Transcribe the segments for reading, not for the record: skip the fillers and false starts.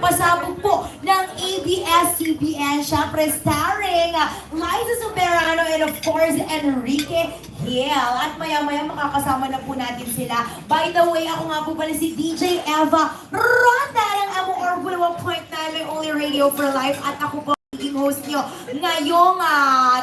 pasabog po ng ABS-CBN, syempre starring Liza Soberano and of course Enrique Hill. At maya-maya makakasama na po natin sila. By the way, ako nga po pala si DJ Eva Ronda ng MOR 101.9 Only Radio for Life. At ako po magiging host nyo ngayong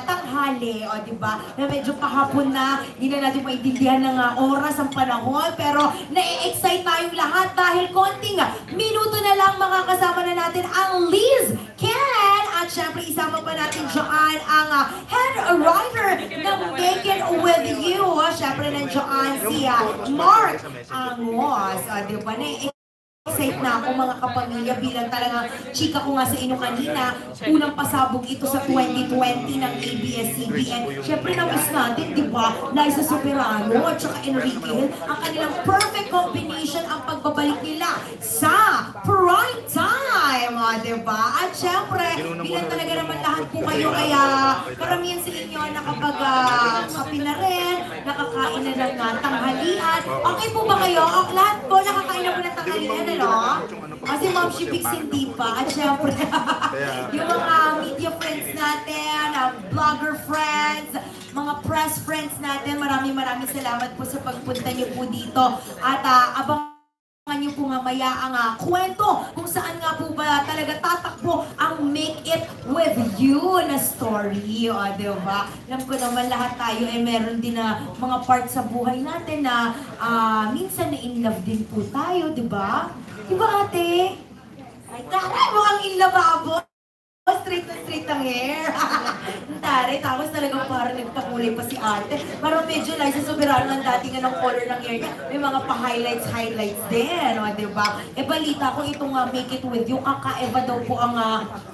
tanghali, o diba? Na medyo kahapon na, hindi na natin maintindihan ng oras ang panahon, pero na-excite tayong lahat dahil konting minuto na lang makakasama na natin ang Liz, Ken, at syempre isama pa natin dyan ang head writer ng Make It With You. Syempre nandiyan si Mark Amos, diba? Excited na ako mga kapamilya bilang talagang chika ko nga sa inyo kanina. Unang pasabog ito sa 2020 ng ABS-CBN. Siyempre na-miss natin, di ba? Liza Soberano at saka Enrique Hill. Ang kanilang perfect combination ang pagbabalik nila sa prime time, di ba? At siyempre, bilang talaga naman lahat po kayo ay karamihan sa inyo nakapag-kapi na rin, nakakain na ng tanghalian. Okay po ba kayo? Lahat po nakakain na po ng tanghalian, ano? Kasi Ma'am Shipix hindi pa. At syempre, yung mga media friends natin, vlogger friends, mga press friends natin, maraming salamat po sa pagpunta niyo po dito. At abangan niyo po mamaya ang kwento kung saan nga po ba talaga tatakbo ang Make It With You na story. O, diba? Alam ko naman lahat tayo ay meron din na mga parts sa buhay natin na minsan na in love din po tayo, diba? Diba ate? Ay, taray, mukhang in love ako. Straight na straight ang hair. Tari, tapos talagang parang nagpakulay pa si ate. Parang medyo Liza Soberano ang dating ng color ng hair niya. May mga pa-highlights din, o, diba? Balita ko itong Make It With You, kakaiba daw po ang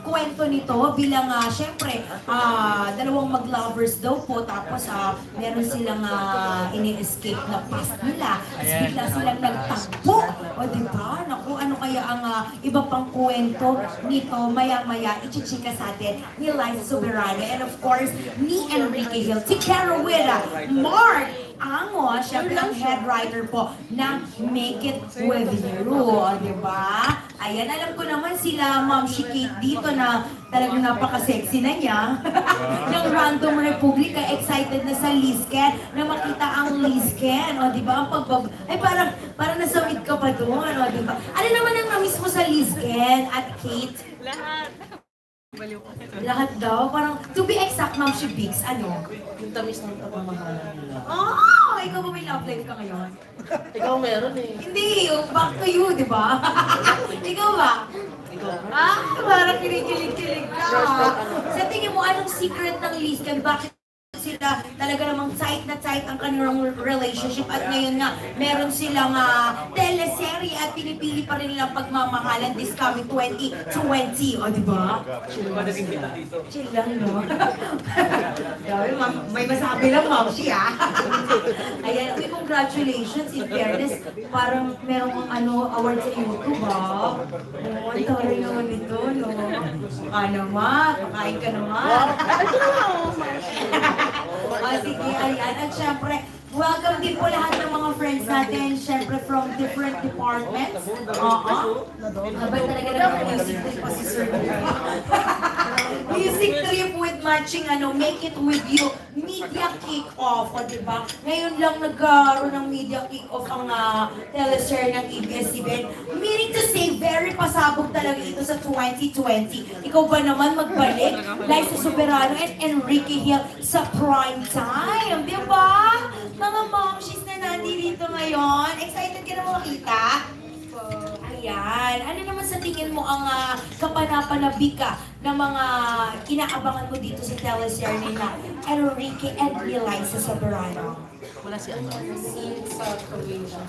kwento nito bilang, syempre, dalawang mag-lovers daw po, tapos meron silang ini-escape na past nila. Tapos bigla silang nagtagpo. O, diba? Naku, ano kaya ang iba pang kwento nito, maya-maya, chika sa atin ni Liza Soberano and of course ni Enrique Hill. Together with Mark Amos, syempre ang head writer po ng Make It With You. Diba? Ayan, alam ko naman sila Ma'am Kate dito na talagang napaka-sexy na niya. ng Random Republic, excited na sa Lizken na makita ang Lizken. O diba? Ang ay parang nasamit ka pa doon. O diba? Ano naman ang namiss mo sa Lizken at Kate? Lahat. Lahat daw? Parang, to be exact, Ma'am Shibix, ano? Yung tamis ng pagmamahalan nila. Oh! Ikaw ba may love life ka ngayon? Ikaw meron eh. Hindi, yung back to you, di ba? Ikaw ba? Ikaw. Parang kinikilig-kilig ka. Sa tingin mo, anong secret ng Lizken? Bakit sila talaga namang tight na tight ang kanilang relationship at ngayon nga meron silang teleserye at pinipili pa rin nilang pagmamahalan this coming 2020. O, diba? Chill lang, no? May masabi lang, Ma'am siya. Ayan, uy, congratulations. In fairness, parang merong award sa YouTube, ha? Oh, ang taray naman ito, no? Naman, kakain ka naman. Ito na Sige, ayan. At syempre, welcome din po lahat ng mga friends natin, syempre from different departments. Abay talaga ng music trip pa si Sir. Music trip with matching Make It With You media kick-off, o diba? Ngayon lang nagkaroon ng media kick-off ang teleserye ng ABS-CBN. Meaning to say, very pasabog talaga ito sa 2020. Ikaw ba naman magbalik? Liza Soberano and Enrique Hill sa prime time, di ba? Mga momshies na nandito ngayon. Excited ka na makita? Ayan. Ano naman sa tingin mo ang kapanapanabika ng mga inaabangan mo dito sa teleserye na Enrique and Liza Soberano? Wala si ano. Sa Croatia.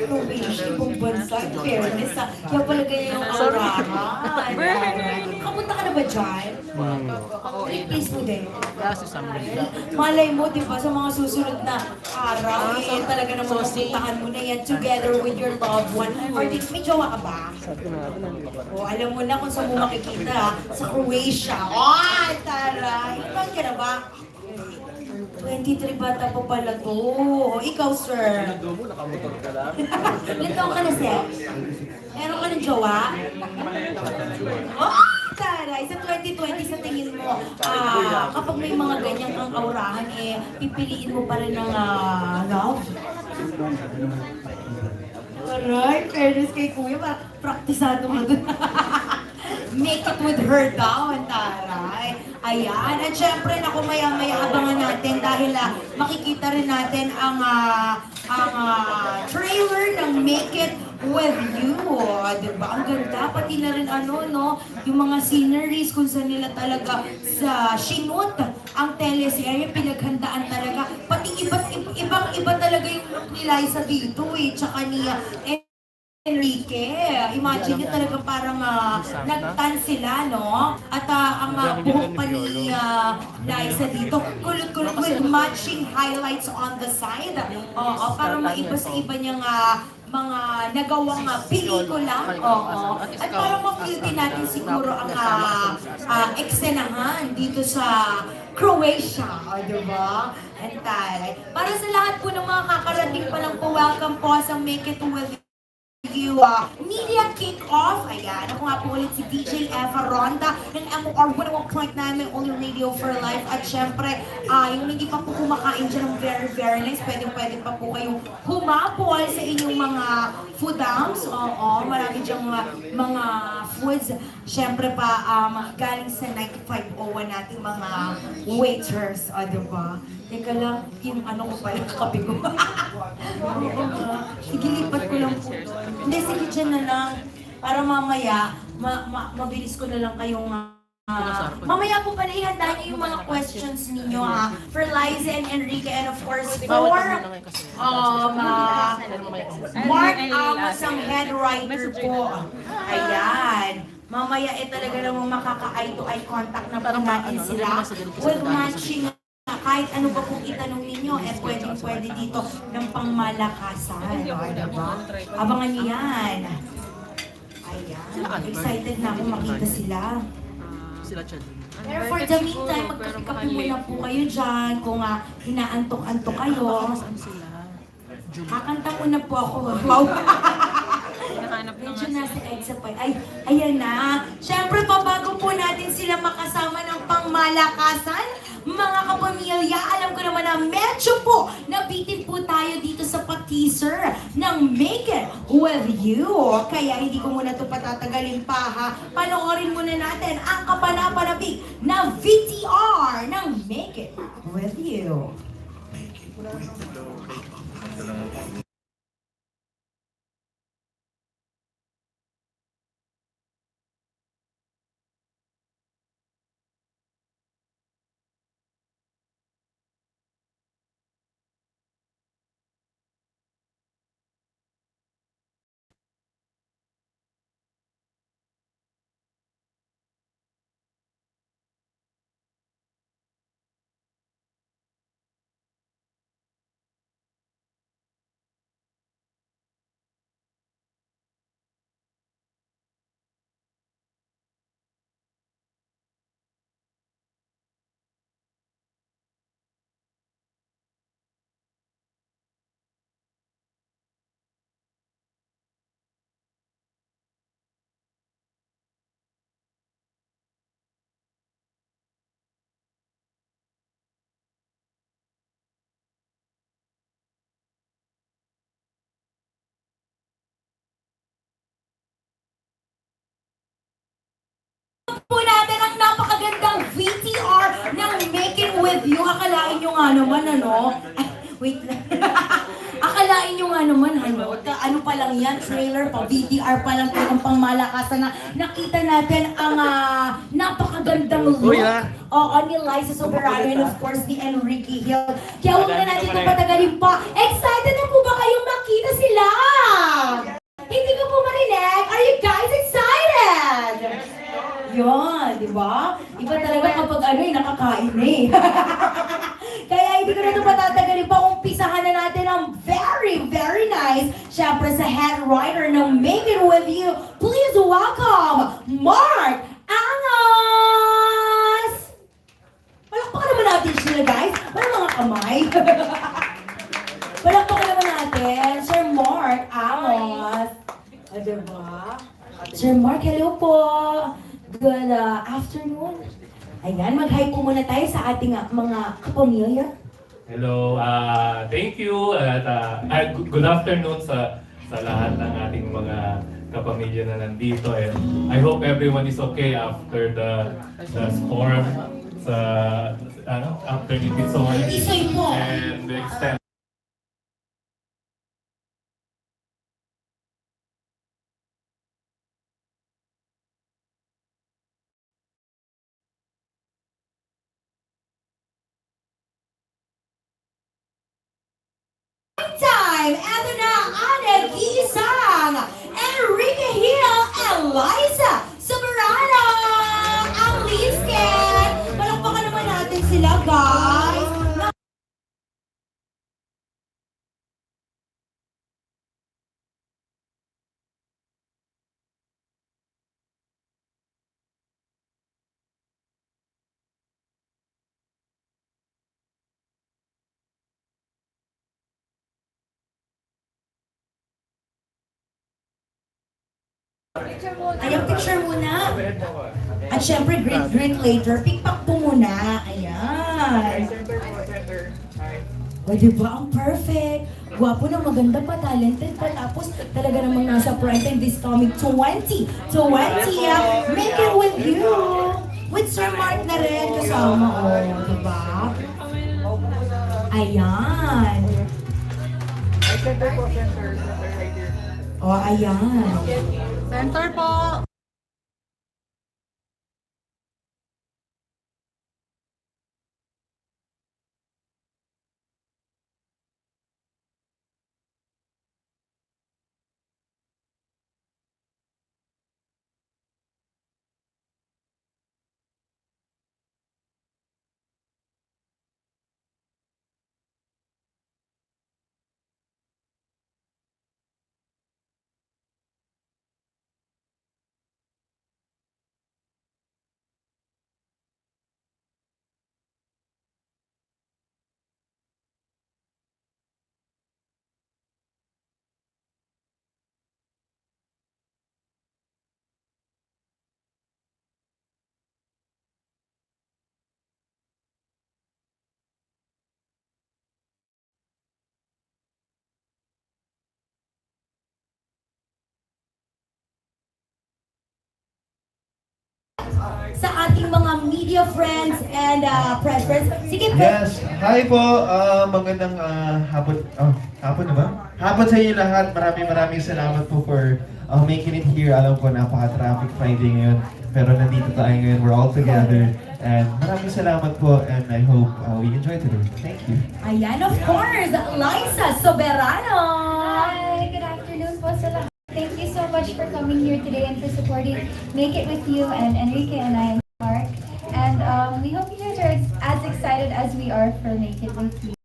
Croatia, ibang bansa. In fairness, kaya pala ganyan yung aurahan. Kapunta ka na ba dyan? Please mo din. Malay mo, di ba, sa mga susunod na araw, talaga naman mapuntahan mo na yan together with your loved one. Or may jowa ka ba? O, alam mo na kung saan mo makikita, sa Croatia. Ay, taray! Ilan ka na ba? 23 bata pa pala to. Ikaw, sir. Ilan taong ka na, sir? Meron ka ng jowa? Oh, taray! Sa 2020 sa tingin mo, kapag may mga ganyang ang aurahan, pipiliin mo pa rin ng love? Aray, fairness kay Kuya, praktisado mo dun. Make it with her daw, ang taray. Ayan, at syempre, naku, maya-maya abangan natin dahil makikita rin natin ang trailer ng Make It With You. Diba? Ang ganda, pati na rin yung mga sceneries kung saan nila talaga sa sinut ang teleserye, pinaghandaan talaga. Pati ibang-iba talaga yung look ni Liza dito tsaka niya. Enrique, imagine niyo talaga parang nagtan sila, no? At ang buhok pa ni Liza dito, kulot-kulot with matching highlights on the side. Oo, parang maiba sa iba niyang mga nagawang pelikula. Oo. At parang ma-feel din natin siguro ang eksenahan dito sa Croatia, diba? And para sa lahat po ng mga kakarating pa lang po, welcome po sa Make It With You media kick-off. Ayan, ako nga po ulit si DJ Eva Ronda ng MOR 101.9 Only Radio for Life. At syempre, yung hindi pa po kumakain dyan ng very nice, pwede pa po kayong humapol sa inyong mga foodams. Oo, marami dyang mga foods. Syempre pa, galing sa 9501 nating mga waiters. Diba? Teka lang, yung ko pala, kape ko. Sige, lipat ko lang po. Hindi, sige dyan na lang. Para mamaya, mabilis ko na lang kayong mamaya po pala ihanda niyo yung mga questions ninyo for Liza and Enrique and of course for Mark Amos ang head writer po. Ayan. Mamaya talaga namang makaka-eye to eye contact na po natin sila with matching kahit ano pa pong itanong ninyo, pwede dito ng pangmalakasan. Diba? Abangan niyo yan. Ayan. Excited na ako makita sila. Pero for the meantime, magkakape muna po kayo dyan kung inaantok-antok kayo. Kakanta muna po ako. Wow! Medyo nasa EDSA pa. Ayan na. Siyempre, pabago po natin sila makasama ng pangmalakasan. Mga kapamilya, alam ko naman na medyo po nabitin po tayo dito sa pa-teaser ng Make It With You. Kaya hindi ko muna ito patatagalin pa Panoorin muna natin ang kapanapanabik na VTR ng Make It With You. Po natin ang napakagandang VTR ng Make It With You. Akalain nyo nga naman, wait lang. Akalain nyo nga naman, ano pa lang yan, trailer pa, VTR pa lang po ng pangmalakasan na nakita natin ang napakagandang look. Ni Liza Soberano and of course ni Enrique Hill. Kaya huwag na natin ito patagalin pa. Excited na po ba kayong makita sila? Hindi ko po marinig. Are you guys excited? Yun, di ba? Iba talaga kapag nakakain Kaya hindi ko na ito patatagalin pa. Umpisahan na natin ang very nice. Siyempre sa head writer ng Make It With You. Please welcome Mark Amos! Palakpakan naman natin sila, guys. Walang mga kamay. Palakpakan naman natin, Sir Mark Amos. Diba? Sir Mark, hello po. Good afternoon. Ayan, mag-hi po muna tayo sa ating mga kapamilya. Hello, thank you at good afternoon sa lahat ng ating mga kapamilya na nandito, and I hope everyone is okay after the storm after the storm Isoy po. and the extent. Time! Eto na ang nag-iisang Enrique Hill and Liza Soberano! Ang listed! Palakpakan naman natin sila, guys! Ayan, picture muna. At syempre, great later. Pick-pack po muna. Ayan. O, diba? Ang perfect. Gwapo na, maganda pa, talented pa. Tapos, talaga namang nasa prime time this coming 2020. Make it with you. With Sir Mark na rin kasama. O, diba? Ayan. O, ayan. Center po! Sa ating mga media friends and press friends. Sige po. Yes, hi po. Magandang hapon. Hapon na ba? Hapon sa inyo lahat. Maraming salamat po for making it here. Alam ko napaka-traffic Friday ngayon. Pero nandito tayo ngayon. We're all together. And maraming salamat po. And I hope we enjoy today. Thank you. Ayan, of course, Liza Soberano. Hi, good afternoon po sa lahat. Thank you so much for coming here today and for supporting Make It With You and Enrique and I and Mark. And we hope you guys are as excited as we are for Make It With You.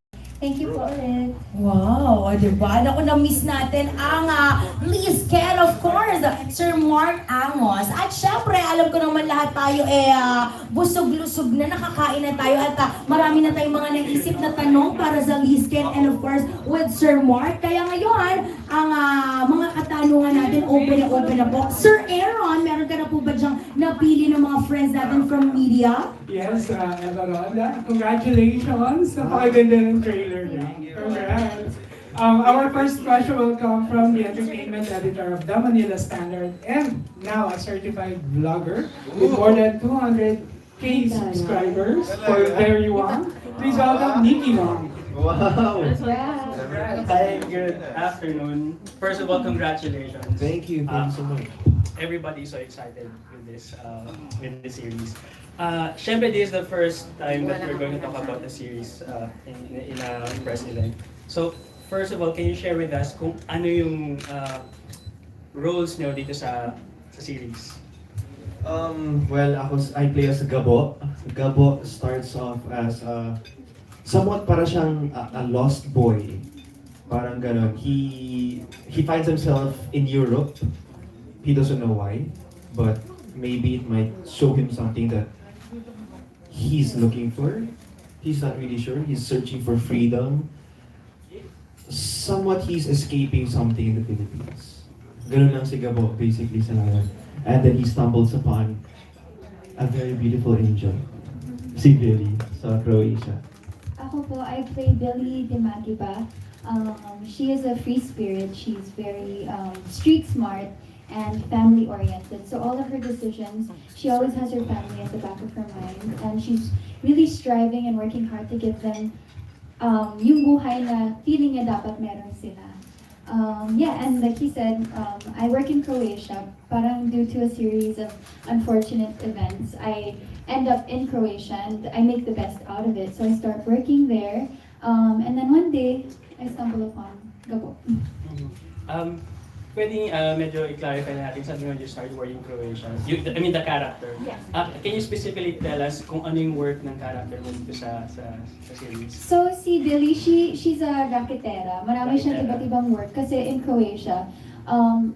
Thank you po ulit. Wow, diba? Naku, na-miss natin ang Liz Ken, of course, Sir Mark Amos. At syempre, alam ko naman lahat tayo busog-lusog na, nakakain na tayo at marami na tayong mga naisip na tanong para sa Liz Ken and of course with Sir Mark. Kaya ngayon, ang mga katanungan natin open na po. Sir Aaron, meron ka na po ba dyang napili ng mga friends natin from media? Yes, Everon. Congratulations! Napakaganda ng trailer niya. Congrats! Our first question will come from the entertainment editor of The Manila Standard and now a certified vlogger with more than 200K subscribers for Very Wong. Please welcome Nikki Wong. Wow! Hi, good afternoon. First of all, congratulations. Thank you. Thank you so much. Everybody's so excited with this series. Syempre, this is the first time that we're going to talk about the series in a press event. So, first of all, can you share with us kung ano yung roles niyo dito sa series? Well, I play as a Gabo. Gabo starts off as somewhat para siyang a lost boy. Parang ganon. He finds himself in Europe. He doesn't know why, but maybe it might show him something that he's looking for. He's not really sure. He's searching for freedom. Somewhat he's escaping something in the Philippines. Ganun lang si Gabo, basically sa lahat. And then he stumbles upon a very beautiful angel, si Billy, sa Croatia. Ako po, I play Billy Dimagiba. She is a free spirit. She's very street smart and family oriented. So all of her decisions, she always has her family at the back of her mind. And she's really striving and working hard to give them yung buhay na feeling niya dapat meron sila. Yeah, and like he said, I work in Croatia. Parang due to a series of unfortunate events, I end up in Croatia and I make the best out of it. So I start working there, and then one day I stumble upon Gabo. Pwedeng medyo i-clarify natin, sabi mo you started working in Croatia. I mean the character. Yes. Can you specifically tell us kung ano yung work ng character mo dito sa series? So si Billy, she's a raketera. Marami siyang Raketera. iba't ibang work kasi in Croatia,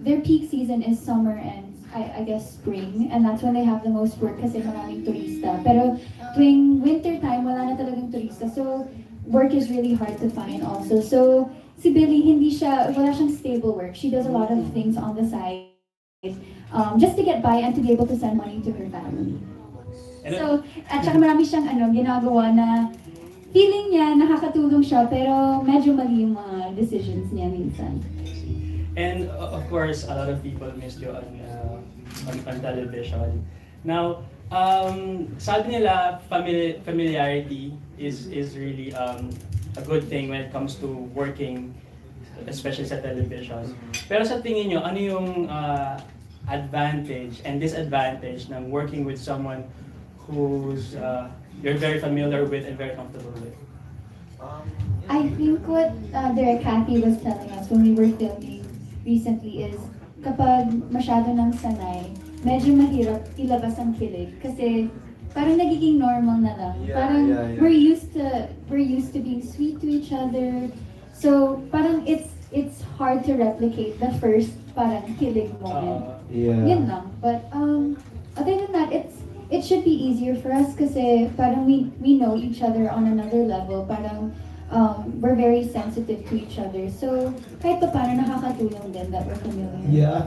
their peak season is summer and I guess spring, and that's when they have the most work kasi maraming turista. Pero tuwing winter time, wala na talagang turista. So work is really hard to find also. So si Billy, wala siyang stable work. She does a lot of things on the side just to get by and to be able to send money to her family. So, at saka marami siyang ginagawa na feeling niya nakakatulong siya pero medyo mali yung mga decisions niya minsan. And of course, a lot of people missed you on television. Now, sabi nila familiarity is really a good thing when it comes to working, especially sa television. Pero sa tingin nyo, ano yung advantage and disadvantage ng working with someone who's you're very familiar with and very comfortable with? I think what Direk Kathy was telling us when we were filming recently is kapag masyado nang sanay, medyo mahirap ilabas ang kilig kasi parang nagiging normal na lang. Parang we're used to being sweet to each other. So parang it's hard to replicate the first parang kilig moment. Yun lang. But other than that, it should be easier for us kasi parang we know each other on another level. Parang we're very sensitive to each other. So kahit pa paano nakakatulong din that we're familiar. Yeah,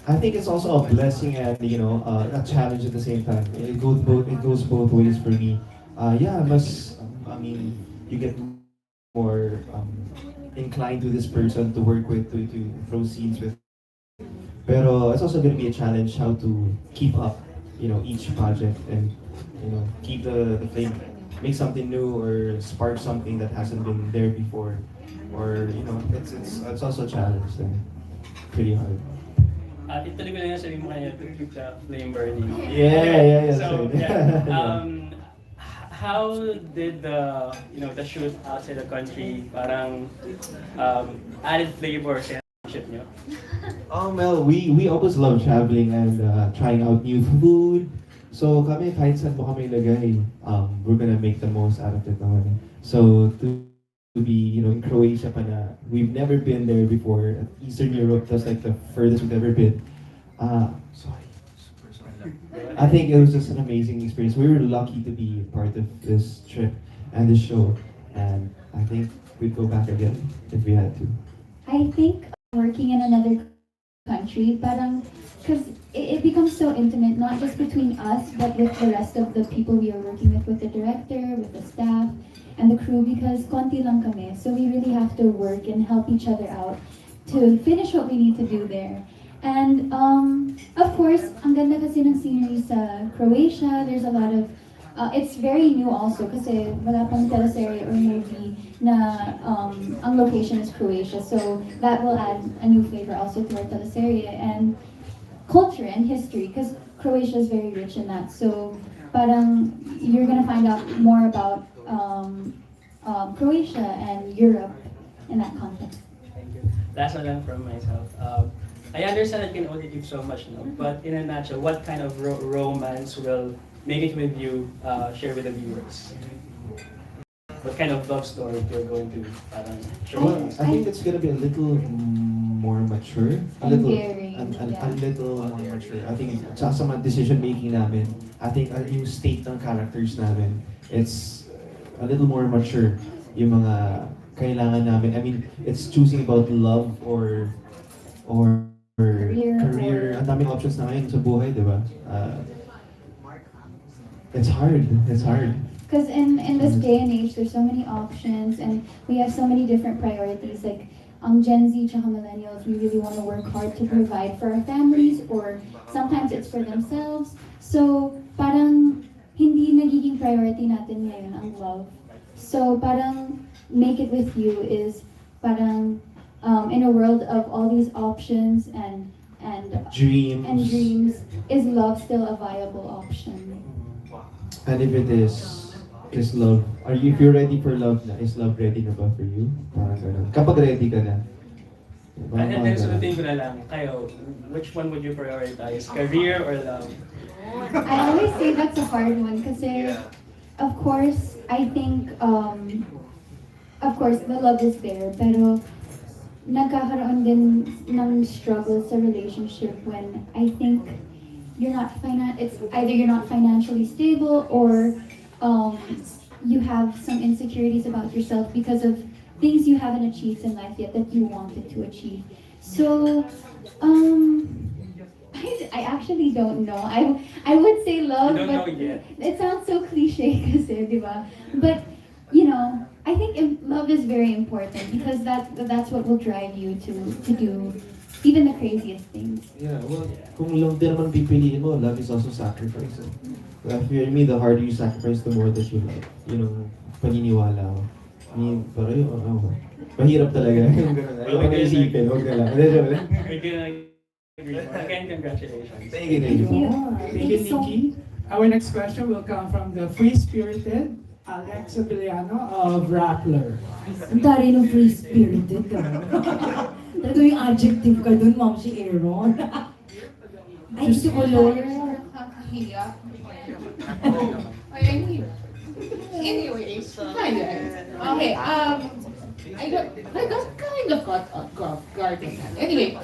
I think it's also a blessing and a challenge at the same time. It goes both ways for me. You get more inclined to this person to work with, to throw scenes with. Pero it's also going to be a challenge how to keep up, each project and keep the flame, make something new or spark something that hasn't been there before, or it's also a challenge and pretty hard. Ituloy ko lang yung sabi mo kanina to keep the flame burning. Yeah. So, Yeah. How did the shoot outside the country parang added flavor sa relationship niyo? Well, we always love traveling and trying out new food. So kami kahit saan mo kami lagay, we're gonna make the most out of it naman. So to be in Croatia pa na we've never been there before. Eastern Europe, that's like the furthest we've ever been. I think it was just an amazing experience. We were lucky to be part of this trip and this show, and I think we'd go back again if we had to. I think working in another country, parang, because it becomes so intimate, not just between us, but with the rest of the people we are working with the director, with the staff, and the crew, because konti lang kami. So we really have to work and help each other out to finish what we need to do there. And of course, ang ganda kasi ng scenery sa Croatia. There's a lot of, it's very new also kasi wala pang teleserye or movie na ang location is Croatia. So that will add a new flavor also to our teleserye and culture and history because Croatia is very rich in that. So parang you're gonna find out more about Croatia and Europe in that context. Thank you. Last one lang from myself. I understand I can only give so much, but in a nutshell, what kind of romance will Make It With You share with the viewers? What kind of love story you're going to show? Well, I think it's gonna be a little more mature. A little, a little more mature. I think sa mga decision making namin, I think yung state ng characters namin, it's a little more mature. Yung mga kailangan namin. I mean, it's choosing about love or career. Ang daming options na ngayon sa buhay, di ba? It's hard. It's hard. Because in this day and age, there's so many options and we have so many different priorities. Like Gen Z tsaka millennials, we really want to work hard to provide for our families or sometimes it's for themselves. So parang hindi nagiging priority natin ngayon ang love. So parang make it with you is parang in a world of all these options and dreams, is love still a viable option? And if it is love, if you're ready for love na, is love ready na ba for you? Parang ganun. Kapag ready ka na. Diba? And then, sagutin ko na lang, kayo, which one would you prioritize? Career or love? I always say that's a hard one because of course, I think, of course, the love is there, pero nagkakaroon din ng struggle sa relationship when I think it's either you're not financially stable or you have some insecurities about yourself because of things you haven't achieved in life yet that you wanted to achieve. So, I actually don't know. I would say love, You don't know but yet. it sounds so cliche kasi, di ba? But, you know, I think love is very important because that's what will drive you to do even the craziest things. Yeah, well, kung love din naman pipiliin mo, love is also sacrifice. If you me, the harder you sacrifice, the more that you love. Yun ang paniniwala ko. Pero yun, mahirap talaga. Yung ganun. Ayaw ko isipin, huwag ka lang. I can agree more. Again, congratulations. Thank you, thank you. Thank you, Nikki. Our next question will come from the free-spirited Alex Soberano of Rappler. Ang tari ng free-spirited ka. Talaga yung adjective ka dun, Ma'am si Aaron. Ay, si Color. Nakakahiya. Anyways, hi guys. Okay, I got kind of caught off guard in that. Anyway,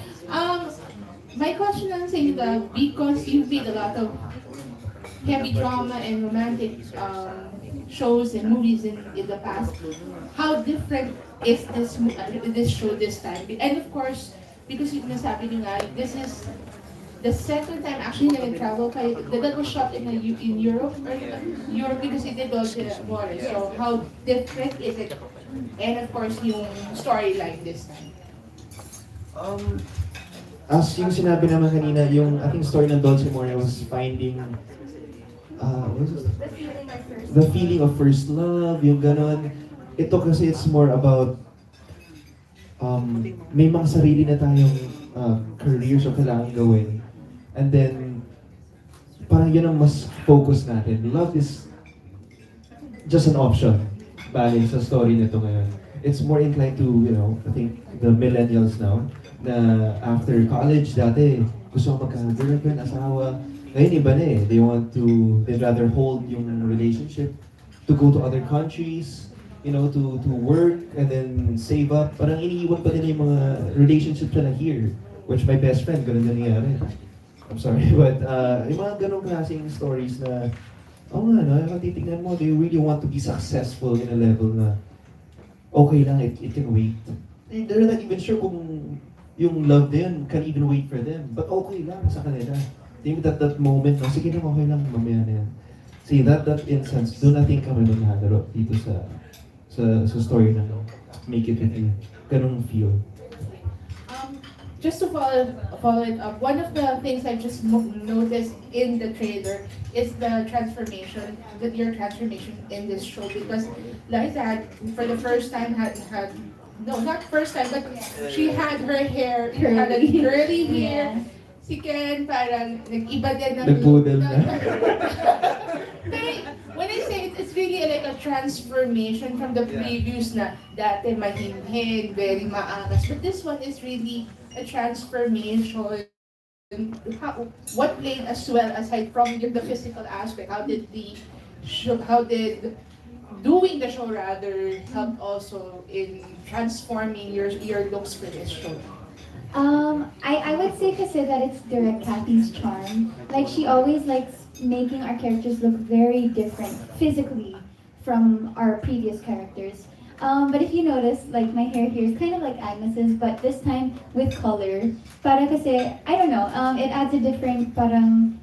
my question is saying that because you made a lot of heavy drama and romantic shows and movies in the past, how different is this show this time? And of course, because yung nasabi niyo nga, this is the second time actually na nag-travel kayo. That was shot in Europe, or Europe because it did all the water. So how different is it? And of course, yung storyline this time. As yung sinabi naman kanina, yung ating story ng Dulce Moria was finding the feeling of first love, yung ganon. Ito kasi it's more about may mga sarili na tayong careers o kailangan gawin. And then, parang yun ang mas focus natin. Love is just an option bali sa story nito ngayon. It's more inclined to, I think the millennials now, na after college dati, gusto ko magka-girlfriend, asawa. Ngayon iba na eh. They'd rather hold yung relationship, to go to other countries, to work and then save up. Parang iniiwan pa din yung mga relationships na here. Which my best friend, ganun na nangyari. I'm sorry, but yung mga ganung klaseng stories na, titignan mo, they really want to be successful in a level na okay lang, it can wait. They're not even sure kung yung love na yun can even wait for them. But okay lang sa kanila. Think that moment, sige lang, okay lang, mamaya na yan. See, that instance, doon natin kami nangyari dito sa story na Make It With You. Ganun feel. Just to follow it up, one of the things I just noticed in the trailer is the transformation, your transformation in this show, because Liza had, for the first time, no, not first time, but she had her hair, had a curly hair. Yeah. Si Ken, parang nag-iba din ng Nag-poodle na. When I say it's really like a transformation from the previous na dati mahinhin, very maangas. But this one is really a transformation. What played as well aside from the physical aspect? How did doing the show rather help also in transforming your looks for this show? I would say kasi that it's direct Kathy's charm. Like she always likes making our characters look very different physically from our previous characters. But if you notice, like my hair here is kind of like Agnes's, but this time with color. Para kasi, I don't know, it adds a different parang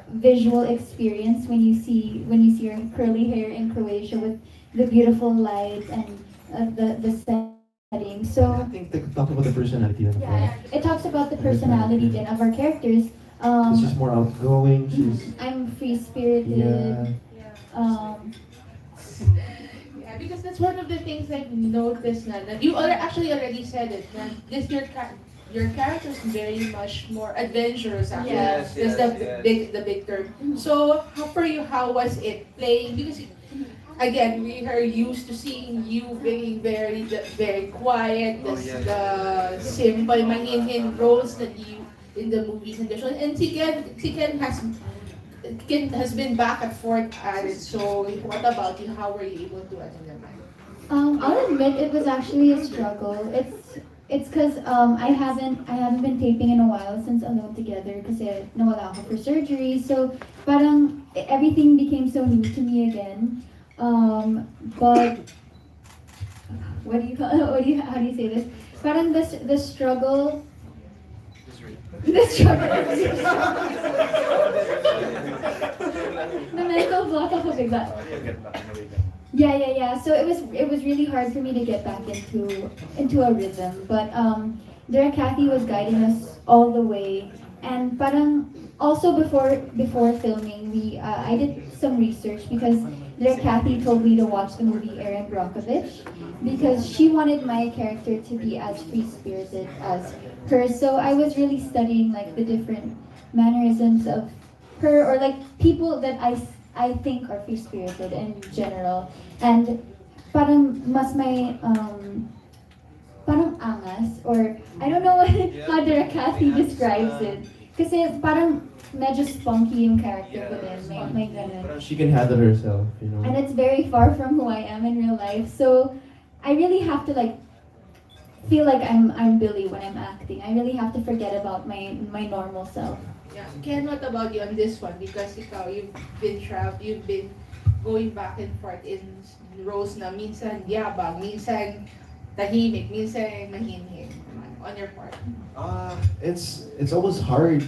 visual experience when you see your curly hair in Croatia with the beautiful light and the setting. So I think they talk about the personality. yeah, it talks about the personality then of our characters. She's more outgoing. She's I'm free spirited. yeah. Yeah, because that's one of the things I've noticed na you actually already said it, na your character is very much more adventurous actually. Yes, That's the big term. So for you, how was it playing? Because again, we are used to seeing you being very quiet, the simple mahinhin roles that you in the movies and the shows. And Tiken has been back and forth at it. So what about you? How were you able to attend them? I'll admit it was actually a struggle. It's because I haven't been taping in a while since Alone Together kasi nawala ako for surgery. So parang everything became so new to me again. But how do you say this? Parang the struggle. The struggle. The mental block ako bigla. Yeah. So it was really hard for me to get back into a rhythm. But Direk Kathy was guiding us all the way. And parang also before filming, I did some research because Direk Kathy told me to watch the movie Erin Brockovich because she wanted my character to be as free-spirited as her. So I was really studying like the different mannerisms of her or like people that I think are free-spirited in general. And parang mas may parang angas or I don't know how Direk Kathy describes it. Kasi parang medyo spunky yung character ko din. May ganun. She can handle herself, you know. And it's very far from who I am in real life. So I really have to like feel like I'm Billy when I'm acting. I really have to forget about my normal self. Yeah. Ken, what about you on this one? Because you've been going back and forth in roles na minsan yabang, minsan tahimik, minsan mahinhin. On your part. It's almost hard.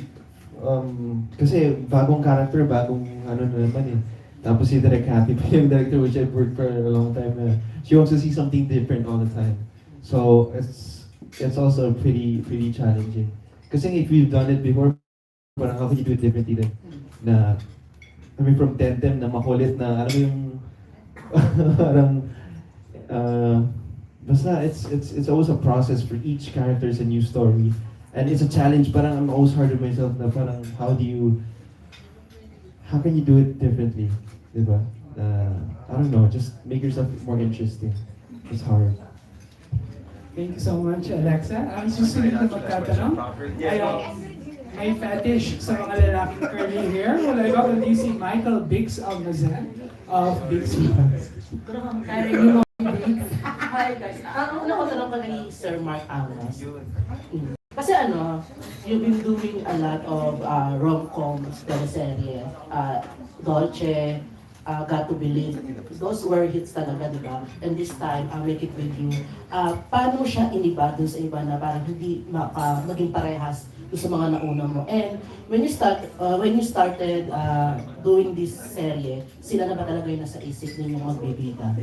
Kasi bagong character, bagong ano na naman eh. Tapos si Direk Hattie pa yung director which I've worked for a long time na. She wants to see something different all the time. So it's also pretty challenging. Kasi if we've done it before, parang how can you do it differently then? Na, I mean from Tentem na makulit na, alam mo yung parang basta it's always a process for each character is a new story. And it's a challenge, parang I'm always hard on myself na parang how can you do it differently? Diba? I don't know, just make yourself more interesting. It's hard. Thank you so much, Alexa. Ang susunod na magtatanong ay may fetish sa mga lalaking curly hair. Wala iba kundi si Michael Biggs Almazan of Biggs Vlogs. Hi guys. Ang una ko tanong ko ni Sir Mark Angas. Kasi you've been doing a lot of rom-coms, teleserye, Dolce, Got to Believe. Those were hits talaga, di ba? And this time, Make It With You. Paano mo siya iniba dun sa iba na parang hindi maging parehas dun sa mga nauna mo? And when you started doing this serye, sila na ba talaga yung nasa isip ninyong magbibida?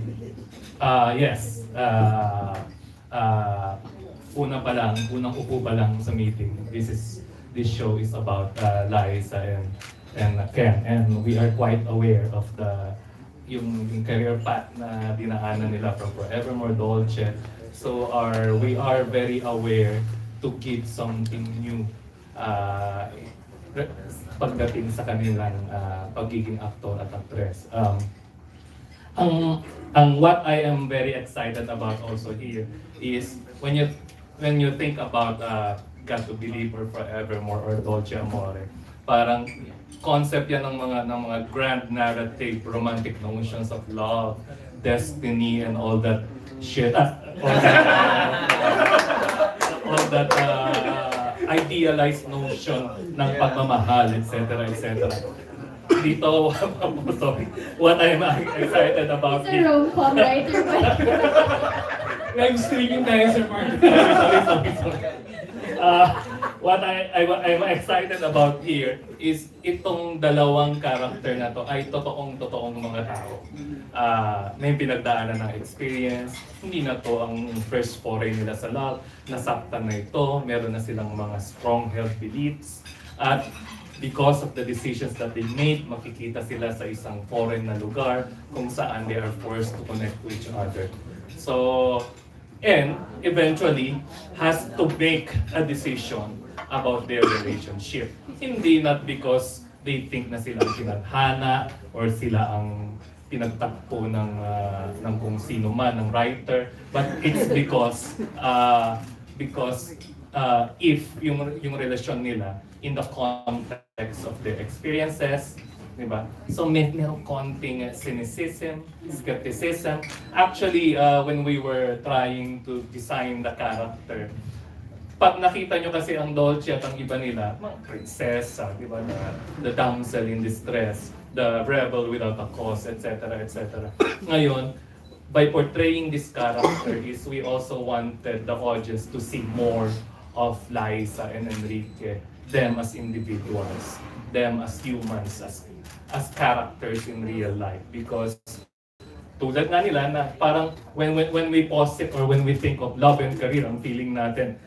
Yes. Unang upo pa lang sa meeting. This show is about Liza and Ken, and we are quite aware of yung career path na dinaanan nila from Forevermore, Dolce. So we are very aware to give something new pagdating sa kanilang pagiging aktor at actress. What I am very excited about also here is when you think about Got to Believe or Forevermore or Dolce Amore, parang concept yan ng mga grand narrative, romantic notions of love, destiny, and all that shit. All that idealized notion ng pagmamahal, etc. dito, sorry, what I'm excited about He's a rom-com writer, but Live streaming tayo, Sir Mark. Sorry. What I'm excited about here is itong dalawang character na to ay totoong mga tao. May pinagdaanan ng experience, hindi na to ang first foray nila sa love, nasaktan na ito, meron na silang mga strong-held beliefs, at because of the decisions that they made, makikita sila sa isang foreign na lugar kung saan they are forced to connect to each other. So, and eventually has to make a decision about their relationship. Hindi not because they think na sila ang tinadhana or sila ang pinagtakpo ng kung sino man, ng writer, but it's because if yung relasyon nila in the context of their experiences, di ba? So merong konting cynicism, skepticism. Actually, when we were trying to design the character, pag nakita nyo kasi ang Dolce at ang iba nila, mga prinsesa, di ba? The damsel in distress, the rebel without a cause, etc., etc. Ngayon, by portraying this character is we also wanted the audience to see more of Liza and Enrique, them as individuals, them as humans, as characters in real life. Because tulad nga nila na parang when we pause it or when we think of love and career, ang feeling natin,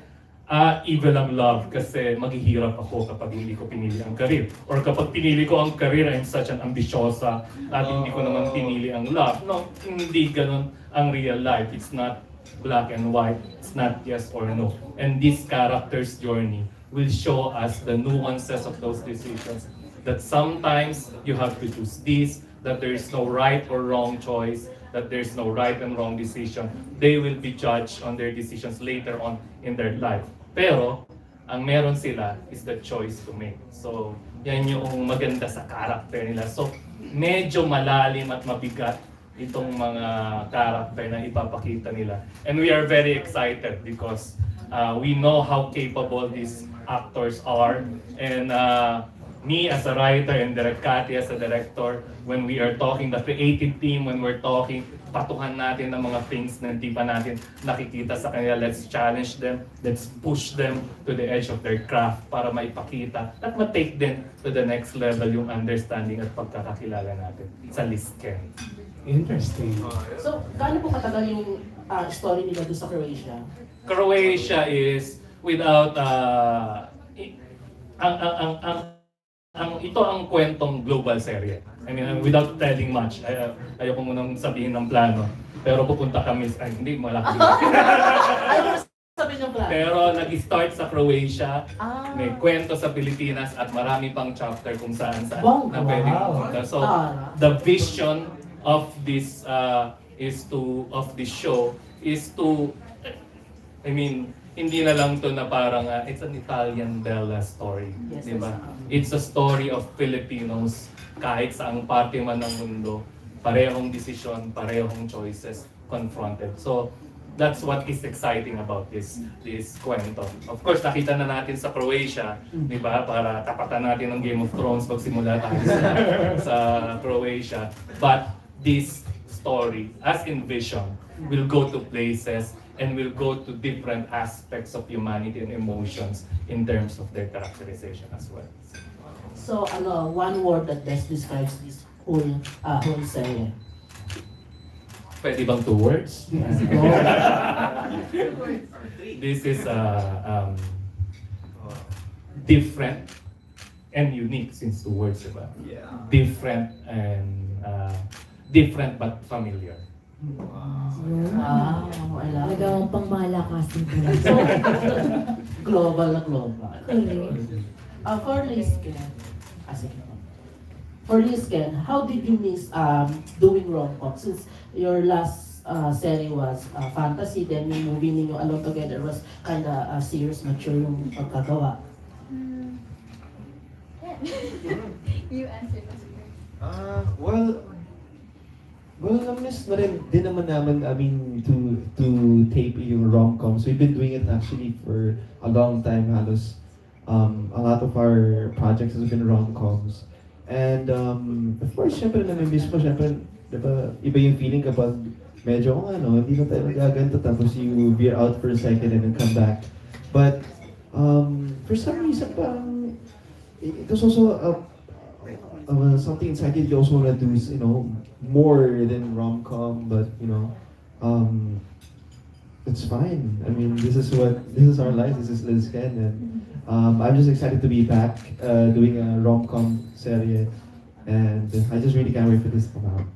evil ang love kasi maghihirap ako kapag hindi ko pinili ang career. Or kapag pinili ko ang career, I'm such an ambisyosa at hindi ko naman pinili ang love. No, hindi ganun ang real life. It's not black and white. It's not yes or no. And this character's journey will show us the nuances of those decisions. That sometimes you have to choose this, that there is no right or wrong choice, that there's no right and wrong decision. They will be judged on their decisions later on in their life. Pero, ang meron sila is the choice to make. So, yan yung maganda sa character nila. So, medyo malalim at mabigat itong mga character na ipapakita nila. And we are very excited because we know how capable these actors are. And me as a writer and Direk Cathy as a director, when we are talking, the creative team, when we're talking, patuhan natin ng mga things na hindi pa natin nakikita sa kanila. Let's challenge them, let's push them to the edge of their craft para maipakita at ma-take them to the next level yung understanding at pagkakakilala natin sa Lisken. Interesting. So, gaano po katagal yung story nila doon sa Croatia? Croatia is without ito ang kwentong global serye. I mean, without telling much. Ayoko munang sabihin ng plano. Pero pupunta kami, hindi malaki. Ano sabi niyo ba? Pero nag-start sa Croatia, may kwento sa Pilipinas at marami pang chapter kung saan Wow, na pwedeng wow. pumunta. So, the vision of this of this show is to, I mean, hindi na lang to na parang it's an Italian Bella story, Yes, di ba? yes. It's a story of Filipinos kahit saang parte man ng mundo, parehong desisyon, parehong choices confronted. So that's what is exciting about this kwento. Of course, nakita na natin sa Croatia, di ba? Para tapatan natin ng Game of Thrones pag simula tayo sa Croatia. But this story, as envisioned, will go to places and will go to different aspects of humanity and emotions in terms of their characterization as well. So, one word that best describes this whole series. Pwede bang 2 words? This is different and unique since 2 words, diba? Yeah. Different but familiar. Wow, I love it. Talagang pangmalakasin ko lang. So, global na global. Correct. For Lisken, for Lisken, how did you miss doing rom-com? Since your last series was fantasy, then yung movie ninyo Alone Together was kinda serious, mature yung pagkagawa. you answer this first. Well, na-miss na rin din naman namin, I mean, to tape yung rom-coms. We've been doing it actually for a long time, halos. A lot of our projects has been rom-coms. And of course, syempre nami-miss mo, syempre, diba, iba yung feeling kapag medyo, hindi na tayo nagaganto, tapos you veer out for a second and then come back. But for some reason, parang, it was also something inside you also want to do is, more than rom-com, but, it's fine. I mean, this is our life, this is Liz Ken, and I'm just excited to be back doing a rom-com series, and I just really can't wait for this to come out.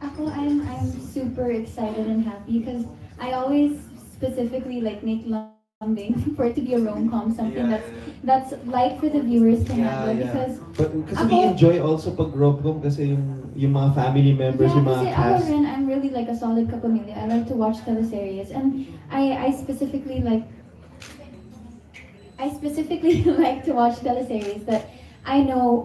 Ako, I'm super excited and happy because I always specifically like make lambing for it to be a rom-com, something that's light for the viewers to handle because But kasi we enjoy also pag rom-com kasi yung mga family members, yung mga kasi cast. ako rin, I'm really like a solid kapamilya. I like to watch teleseries and I specifically like like to watch teleseries that I know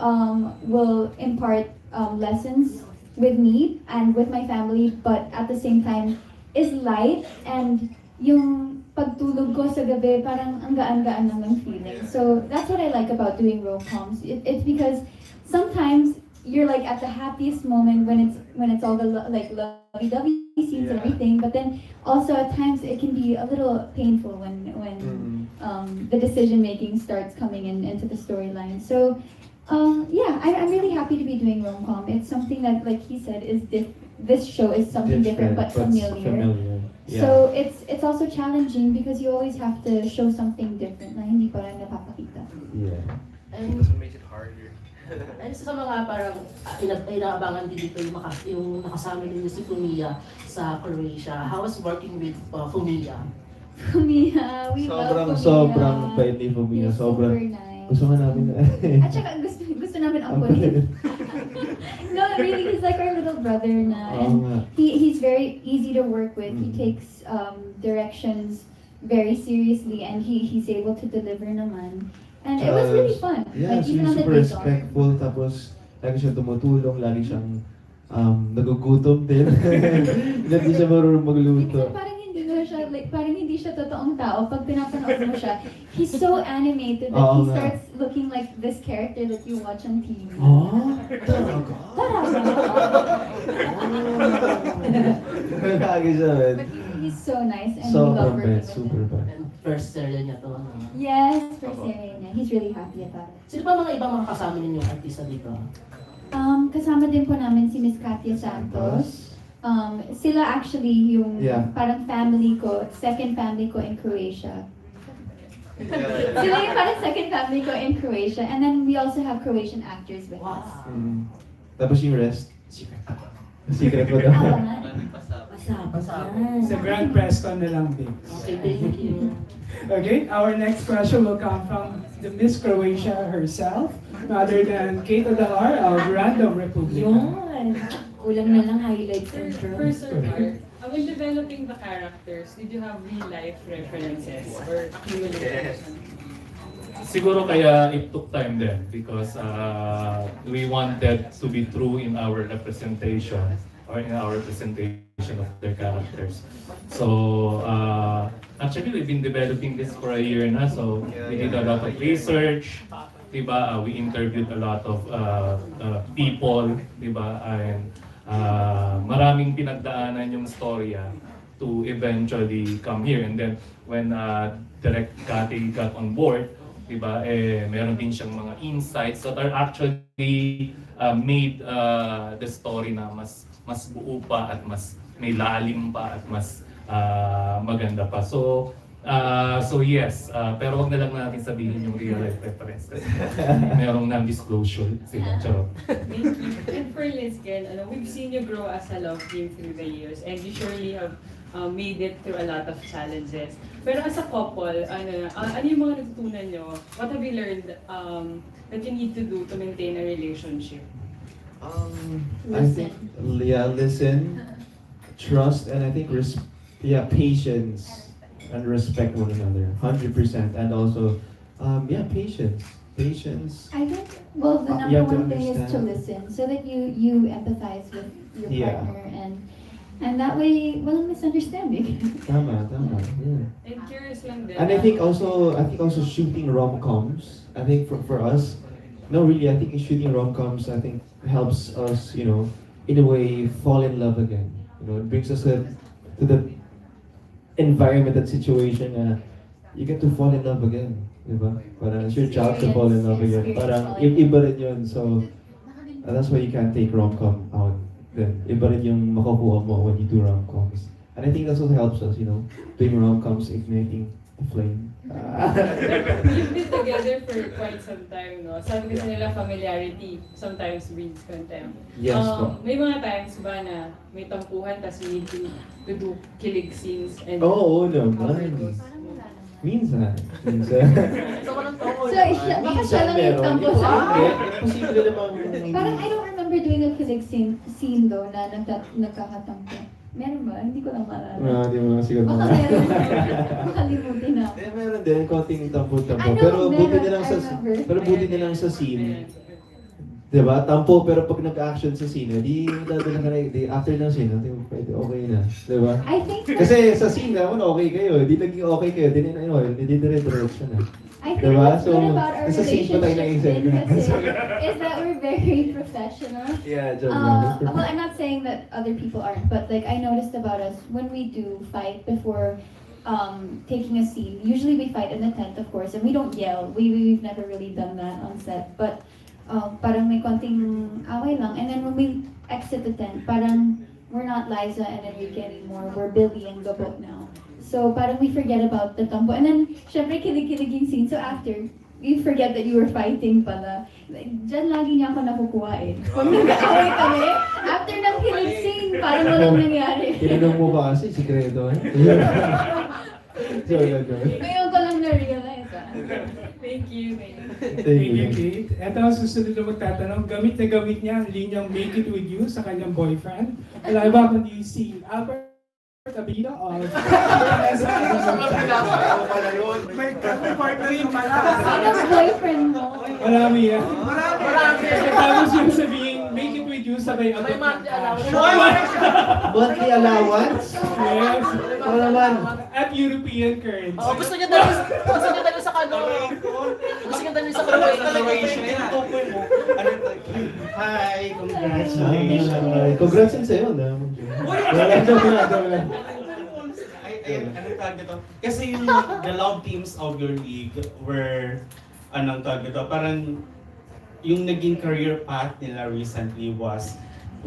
will impart lessons with me and with my family, but at the same time is light and yung pagtulog ko sa gabi parang ang gaan-gaan lang ng feeling. So that's what I like about doing rom-coms. It's because sometimes you're like at the happiest moment when it's all the like lovey-dovey scenes and everything, but then also at times it can be a little painful when the decision making starts coming into the storyline. So I'm really happy to be doing rom-com. It's something that, like he said, this show is something different but familiar. Yeah. So it's also challenging because you always have to show something different na hindi pa rin napapakita. Yeah. And, Make it harder. and sa mga parang inaabangan din dito yung nakasama ninyo si Fumiya sa Croatia. How was working with Fumiya? Fumiya, we love Fumiya. Sobrang bait ni Fumiya. He's Sobrang. super nice. Gusto nga namin At saka gusto namin ang kulit. No, really, he's like our little brother na. And he's very easy to work with. He takes directions very seriously and he's able to deliver naman. And it was really fun. Yeah, like, even on the super days off. respectful, tapos lagi siyang tumutulong, lagi siyang nagugutom din. Hindi siya marunong magluto. Minsan parang hindi siya totoong tao. Pag pinapanood mo siya, he's so animated that he starts looking like this character that you watch on TV. Oh, talaga? Lagi siya, man. But he's so nice and we Sobrang love working bait, with super him. bait. And first serye niya to. Yes, first area niya. He's really happy about it. Sino pa mga ibang mga kasama ninyong artista dito? Kasama din po namin si Miss Katia Santos. Sila actually yung parang family ko, second family ko in Croatia. Sila yung parang second family ko in Croatia. And then we also have Croatian actors with us. Tapos yung rest, secret ko daw. Sa Grand Preston na lang din. Okay, thank you. Okay, our next question will come from the Miss Croatia herself, no other than Kate Adahar of Random Republic. Yun. Kulang na lang highlights and First, Sir Mark, when developing the characters, did you have real-life references or accumulations? Siguro kaya it took time din because we wanted to be true in our representation or in our presentation of their characters. So actually we've been developing this for a year na, so we did a lot of research, diba? We interviewed a lot of people, diba? And maraming pinagdaanan yung storya to eventually come here. And then when Direct Kati got on board, diba, meron din siyang mga insights that are actually made the story na mas buo pa at mas may lalim pa at mas maganda pa. So yes, pero wag na lang natin sabihin yung real life reference kasi merong non-disclosure sila. Charot. And for Liz Ken, we've seen you grow as a love team through the years and you surely have made it through a lot of challenges. Pero as a couple, ano yung mga natutunan nyo? What have you learned that you need to do to maintain a relationship? I think, listen, trust, and I think patience and respect one another, 100%, and also, patience. I think, well, the You have number to one thing is to understand. listen so that you empathize with your Yeah. partner and that way, walang misunderstanding. Tama, yeah. And curious lang din. And I think also shooting rom-coms, I think for us, no, really, I think shooting rom-coms, I think, helps us, in a way, fall in love again. It brings us to the environment and situation na you get to fall in love again. Diba? Parang it's your job to fall in love again. Parang iba rin yun. So, that's why you can't take rom-com out. Then, iba rin yung makukuha mo when you do rom-coms. And I think that's what helps us, doing rom-coms, igniting the flame. You've been together for quite some time, no? Sabi kasi nila familiarity sometimes breeds contempt. Yes, po. May mga times ba na may tampuhan tas you need to do kilig scenes and Oo how it naman. goes? Minsan. So, baka siya lang yung tampo sa akin. Posible namang Parang I don't remember doing a kilig scene though na nagkakatampo. Meron ba? Hindi ko lang maalala. Di mo lang siguro. Baka meron. Makalimutin na. Meron din, konting tampo-tampo. I know, Pero buti meron, nilang I remember. pero buti nilang sa scene. Diba? Tampo, pero pag nag-action sa scene, di dadala ka na, after ng scene, di pwede, okay na. Diba? I think Kasi sa scene naman, okay kayo. Di naging okay kayo, di dire-diretso na. I think Diba? what's So, good about our nasa scene pa tayo relationship naisip. din kasi is that we're very professional. Yeah, joke Well, I'm not saying that other people aren't, but like I noticed about us when we do fight before taking a scene. Usually we fight in the tent, of course, and we don't yell. We've never really done that on set, but parang may konting away lang. And then when we exit the tent, parang we're not Liza and Enrique anymore. We're Billy and Gabot now. So parang we forget about the tampo. And then, syempre kilig-kiliging scene. So after, you forget that you were fighting pala. Diyan lagi niya ako nakukuha eh. Kung nag-aaway kami, after ng kilig scene, parang walang nangyari. Tinanong mo ba kasi, sikreto eh? Sorry. Ngayon ko lang na-realize ah. Thank you. Thank you, Kate. Ito ang susunod na magtatanong. Gamit na gamit niya ang linyang Make It With You sa kanyang boyfriend. Wala ba kundi si Albert Abida of May partner yung Sinong boyfriend mo? Marami yan. Tapos yung sabihin, Make It With You sabay ako. Monthly allowance? Yes. Ano naman? At European currency. Gusto niya dali sa Gusto niya dali sa Hi, congratulations. Congrats din sa'yo, na. Wala. Anong tawag nito? Kasi yung the love teams of your league were, anong tawag nito, parang yung naging career path nila recently was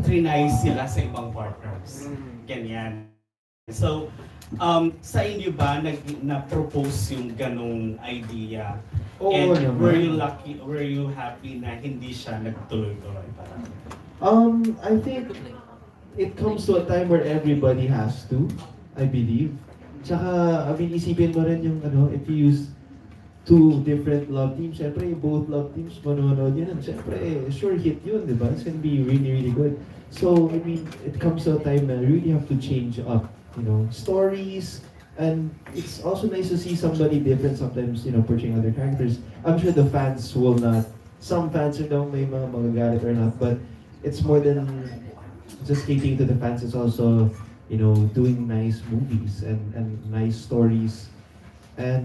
trinay sila sa ibang partners. Ganyan. So, sa inyo ba na-propose yung ganong idea? Oo And naman. were you happy na hindi siya nagtuloy-tuloy? Parang I think it comes to a time where everybody has to, I believe. Tsaka, isipin mo rin yung, if you use two different love teams, syempre, both love teams, manonood yun, and syempre, sure hit yun, di ba? It's gonna be really, really good. So, it comes to a time na you really have to change up, stories, and it's also nice to see somebody different sometimes, portraying other characters. I'm sure the fans will not, some fans may mga magagalit or not, but it's more than just catering to the fans, it's also, doing nice movies and nice stories. And,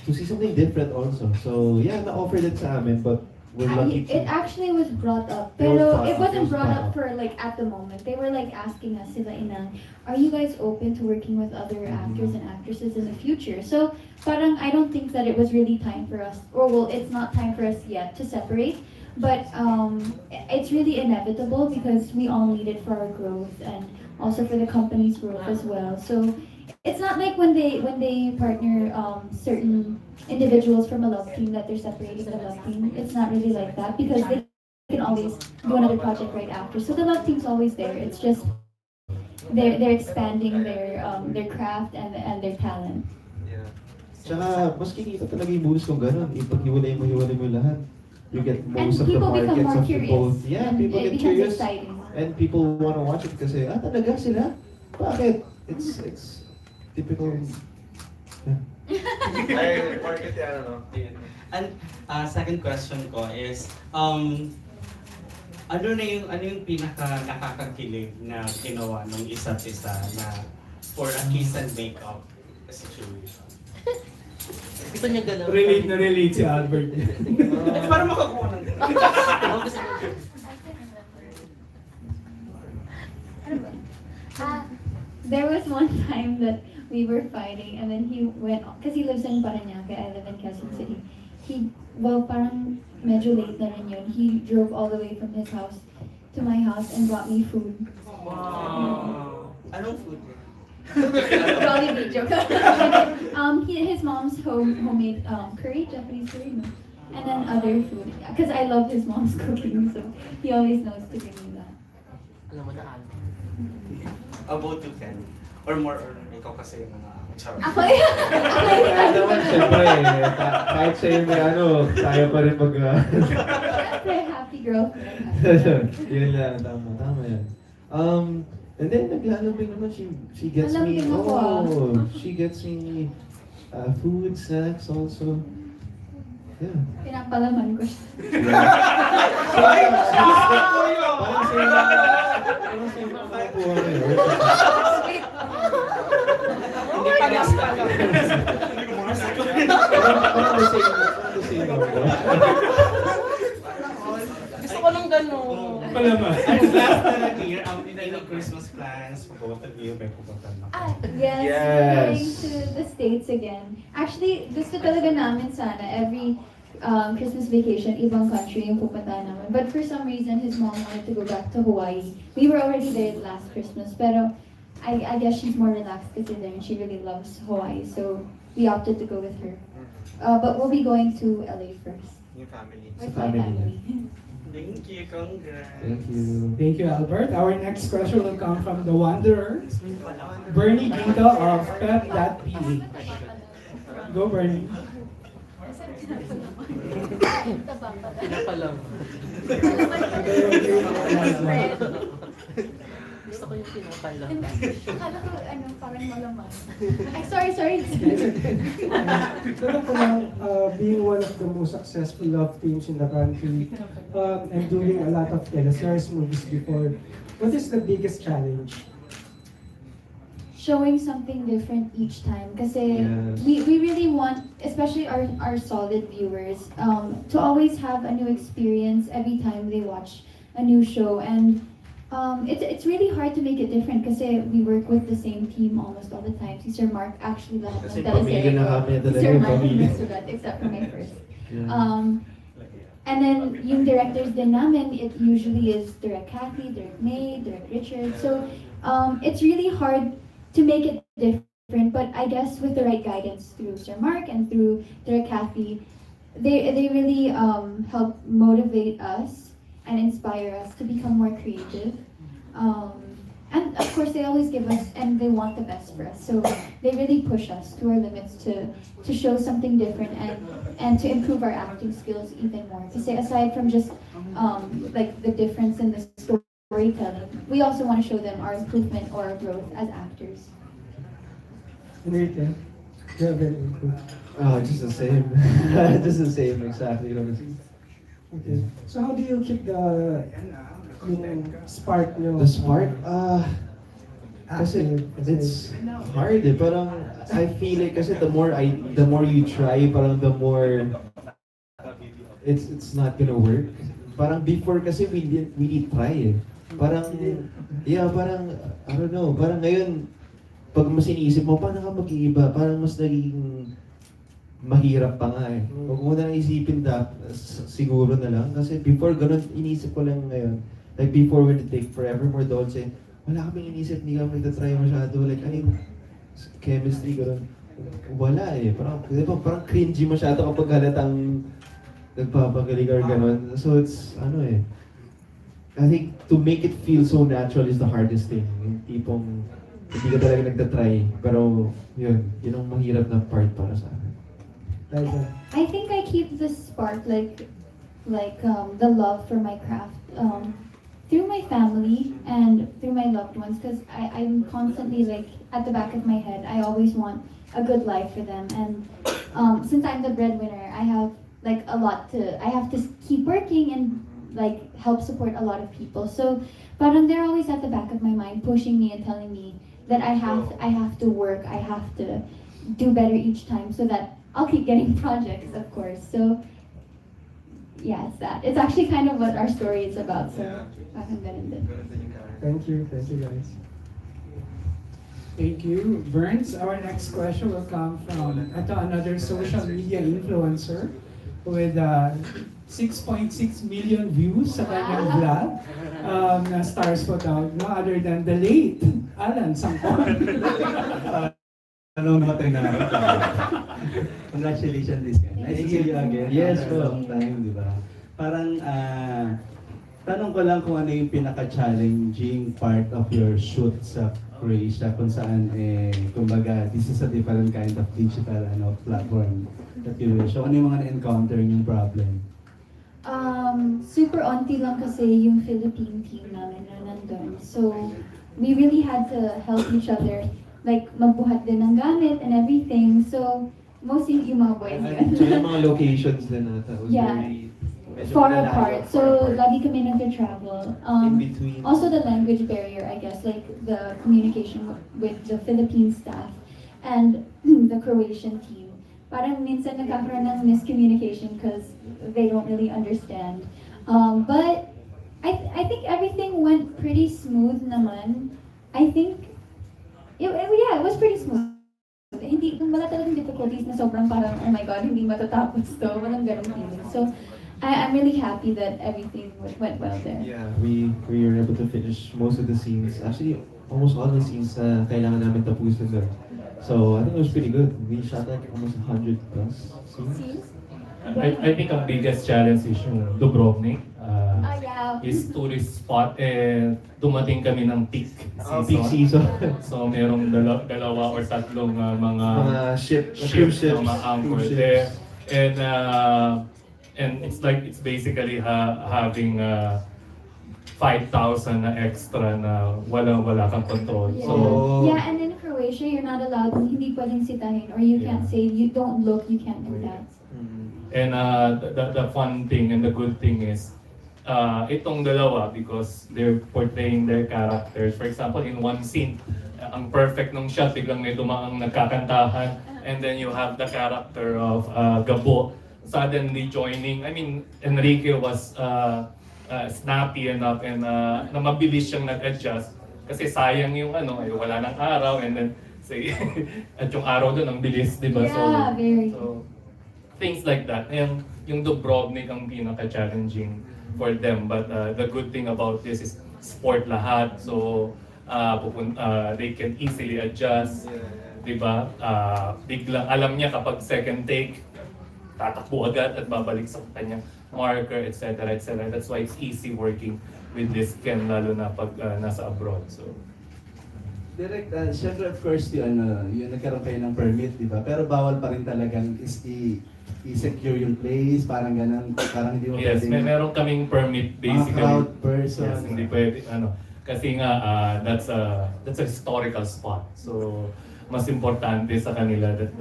to see something different also. So, yeah, na-offered it sa amin, but we're lucky to... It actually was brought up, It was pero brought it up, wasn't brought up for like at the moment. They were like asking us, sila inang, are you guys open to working with other actors and actresses in the future? So, parang I don't think that it was really time for us, or well, it's not time for us yet to separate. But it's really inevitable because we all need it for our growth and also for the company's growth as well. So it's not like when they partner certain individuals from a love team that they're separating the love team. It's not really like that because they can always do another project right after. So the love team's always there. It's just they're expanding their craft and their talent. Tsaka, mas kikita talaga yung movies kung gano'n. Ipag-hiwalay mo lahat. You get And most of the people become markets more of the curious. both. Yeah, And people it get becomes curious. exciting. And people want to watch it kasi, talaga sila? Bakit? It's typical. And second question ko is, ano yung pinaka nakakakilig na ginawa ng isa't isa na for a kiss and make up situation? Gusto niya galaw. Relate si Albert. Para makakuha ng... There was one time that we were fighting and then he went, because he lives in Parañaque, I live in Quezon City. Parang medyo late na rin yun. He drove all the way from his house to my house and brought me food. Wow. Anong food? Jollibee joke. His mom's homemade curry, Japanese curry, no? And then other food. Because I love his mom's cooking, so he always knows to bring me that. Alam mo na, Albert. About you, Ken. Or more, or ikaw kasi yung mga charot. Ako yun. Kaya naman, syempre, kahit sa'yo may kaya pa rin mag... Syempre, happy girlfriend. Yun lang, tama yan. And then, naglalambing naman, she gets me, Nalambing ako, she gets me food, snacks also. Yeah. Pinapalaman ko siya. Parang sa'yo na po Hindi pa gas pala. Gusto ko ng gano'n. Palaman. And last na year, any Christmas plans for both of you? May pupunta na. Yes, Yes. going to the States again. Actually, gusto talaga namin sana every Christmas vacation, ibang country yung pupuntahan namin. But for some reason, his mom wanted to go back to Hawaii. We were already there last Christmas, pero I guess she's more relaxed kasi there and she really loves Hawaii. So we opted to go with her. But we'll be going to LA first. Yung family. With Sa my family. Thank you, congrats. Thank you. Thank you, Albert. Our next question will come from the Wanderer, Bernie Gito of Pep.ph. Go, Bernie. Pinapalam. Gusto ko yung pinapalam. Akala ko, parang malaman. Ay, sorry. Tanong ko lang, being one of the most successful love teams in the country and doing a lot of teleseries movies before, what is the biggest challenge? Showing something different each time kasi Yes. we really want, especially our solid viewers, to always have a new experience every time they watch a new show. And it's really hard to make it different kasi we work with the same team almost all the time. Si Sir Mark, actually lahat Kasi ng teleserye pamilya na ko, kami si talaga Sir yung Mark pamilya. and Sugat, except for my first. Yeah. And then yung directors din namin, it usually is Direct Kathy, Direct May, Direct Richard. So it's really hard to make it different, but I guess with the right guidance through Sir Mark and through Direct Kathy, they really help motivate us and inspire us to become more creative. And of course, they always give us, and they want the best for us. So they really push us to our limits to show something different and to improve our acting skills even more. Because aside from just like the difference in the storytelling, we also want to show them our improvement or our growth as actors. Enrique, you're very good. Just the same. Just the same, exactly. Okay. So how do you keep yung spark nyo? The spark? Kasi it's hard eh. Parang I feel like kasi the more you try, parang the more it's not gonna work. Parang before kasi we didn't try eh. Parang parang I don't know, parang ngayon pag mas iniisip mo paano ka mag-iiba, parang mas nagiging mahirap pa nga eh. Huwag mo na isipin siguro na lang kasi before ganun iniisip ko lang ngayon. Like before when it take forever more Dolce, wala kaming inisip, hindi kami nagtatry masyado. Like, chemistry, gano'n. Wala eh. Parang, di ba, parang cringy masyado kapag halatang nagpapagaling or gano'n. So it's, I think to make it feel so natural is the hardest thing. Yung tipong, hindi ka talaga nagtatry. Pero, yun ang mahirap na part para sa akin. Liza. I think I keep the spark, like the love for my craft, through my family and through my loved ones, because I'm constantly like at the back of my head, I always want a good life for them. And since I'm the breadwinner, I have like I have to keep working and like help support a lot of people. So, but they're always at the back of my mind, pushing me and telling me that I have to work, I have to do better each time, so that I'll keep getting projects, of course. So yeah, it's that. It's actually kind of what our story is about. So parang ganun din. Thank you guys. Thank you, Burns. Our next question will come from another social media influencer with 6.6 million views sa kanyang vlog na stars po daw, no other than the late Alan Sangkon. Ano namatay na ako. Congratulations, Liza. Nice to see you again. Yes, After a po. long time, di ba? Parang, tanong ko lang kung ano yung pinaka-challenging part of your shoot sa Croatia, kung saan, kumbaga, this is a different kind of digital platform that you will show. Ano yung mga na-encounter yung problem? Super onti lang kasi yung Philippine team namin na nandun. So, we really had to help each other. Like, magbuhat din ng gamit and everything. So, mostly yung mga boys yun. So yung mga locations din nata was Yeah. very medyo Far malayo. apart. So, lagi kami nag-travel. In between. Also the language barrier, I guess, like the communication with the Philippine staff and the Croatian team. Parang minsan nagkakaroon ng miscommunication because they don't really understand. But I think everything went pretty smooth naman. I think, it was pretty smooth. Hindi, wala talagang difficulties na sobrang parang, oh my God, hindi matatapos to. Walang ganong feeling. So, I'm really happy that everything went well there. Yeah, we were able to finish most of the scenes. Actually, almost all the scenes na kailangan namin tapusin doon. So, I think it was pretty good. We shot like almost 100 plus scenes. I think ang biggest challenge is yung Dubrovnik. Yeah. Is tourist spot, dumating kami ng peak season. Peak season. So merong dalawa or tatlong mga cruise ships. na ma-anchor Cruise there. ships. And it's basically having 5,000 na extra na wala kang control. Yeah. So Yeah, and in Croatia, you're not allowed, hindi pwedeng sitahin, or you can't say, you don't look, you can't do that. And the fun thing and the good thing is, itong dalawa, because they're portraying their characters. For example, in one scene, ang perfect nung shot, biglang may dumaang nagkakantahan, and then you have the character of Gabo suddenly joining. I mean, Enrique was snappy enough and na mabilis siyang nag-adjust kasi sayang yung wala ng araw, and then say at yung araw doon ang bilis, di ba? Yeah, very. So things like that. And yung Dubrovnik ang pinaka-challenging for them. But the good thing about this is sport lahat. So they can easily adjust. Diba? Biglang alam niya kapag second take, tatakbo agad at babalik sa kanyang marker, etc. etc. That's why it's easy working with this Ken, lalo na pag nasa abroad. So Direct, syempre of course yung nagkaroon kayo ng permit, di ba? Pero bawal pa rin talagang i-secure yung place, parang ganun, parang hindi mo yes, meron kaming permit basically. crowd person. Yes, hindi pwede, kasi nga that's a historical spot. So mas importante sa kanila that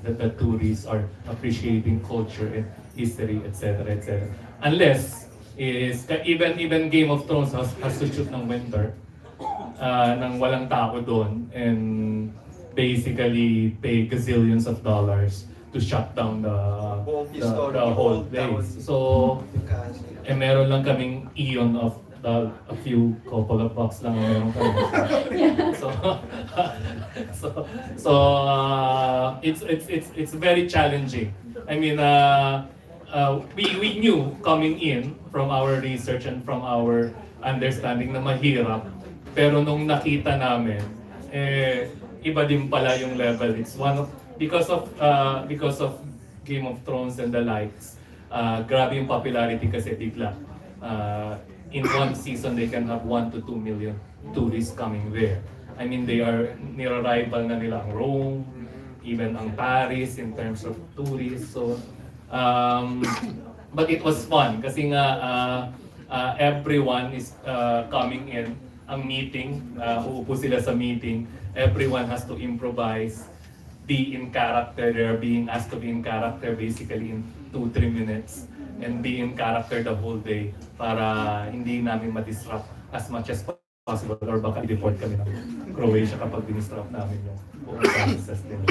the tourists are appreciating culture and history, etc. etc. Unless even Game of Thrones has to shoot ng winter, nang walang tao doon, and basically pay gazillions of dollars to shut down the whole place. So, meron lang kaming ion of a few couple of bucks lang ang meron kami. So it's very challenging. I mean, we knew coming in from our research and from our understanding na mahirap. Pero nung nakita namin, iba din pala yung level. It's because of Game of Thrones and the likes. Grabe yung popularity kasi bigla. In one season, they can have 1 to 2 million tourists coming there. I mean, they are nira-rival na nila ang Rome, even ang Paris in terms of tourists. So, but it was fun kasi nga everyone is coming in. Ang meeting, uupo sila sa meeting, everyone has to improvise, be in character. They're being asked to be in character basically in 2-3 minutes, and be in character the whole day para hindi namin ma-disrupt as much as possible, or baka i-deport kami ng Croatia kapag dinisrupt namin yung buong process nila.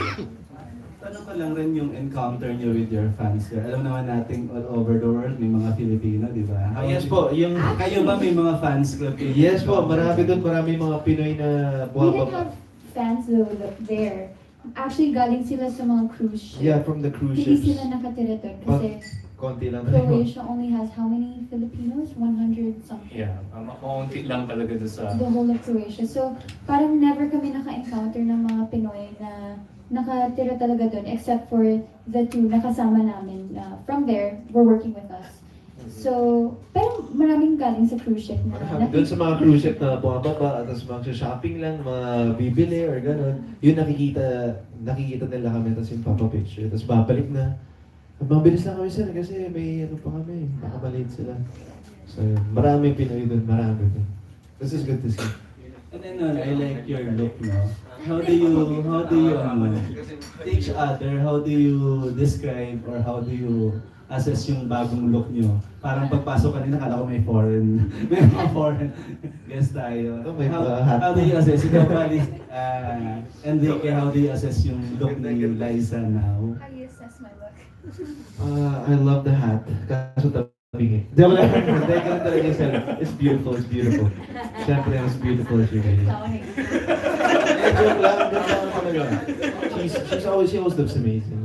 tanong ko lang rin yung encounter niyo with your fans. Alam naman natin all over the world may mga Filipino, di ba? Yes po, yung... Kayo ba may mga fans club? Yes po, marami doon, marami mga Pinoy na We didn't bumababa. have fans though there. Actually, galing sila sa mga cruise ship. Yeah, from the cruise Hindi ships. sila nakatira doon kasi Konti lang. Croatia only has how many Filipinos? 100 something. Yeah, makaunti lang talaga doon sa... The whole of Croatia. So, parang never kami naka-encounter ng mga Pinoy na nakatira talaga doon except for the two nakasama namin. From there, were working with us. So, pero maraming galing sa cruise ship na Marami doon sa mga cruise ship na bumababa, tapos mag-shopping lang, bibili or gano'n. Yun nakikita nila kami, tapos yung papa-picture, tapos babalik na. Mabilis lang kami sir kasi may ano pa kami, baka maliit sila. So yun, marami Pinoy doon, marami doon. This is good to see. And then I like your look, no? How do you to each other, how do you describe or how do you assess yung bagong look nyo? Parang pagpasok kanina, kala ko may foreign guest tayo. Oh, may How do you assess? Ikaw pa, Enrique, how do you assess yung look ni Liza now? How do you assess my look? I love the hat. Kaso tabingin. Di ba lang? Hindi, ganun talaga yung self. It's beautiful, it's beautiful. Siyempre, it's beautiful as you guys. Joke lang, ganda lang talaga. She always looks amazing.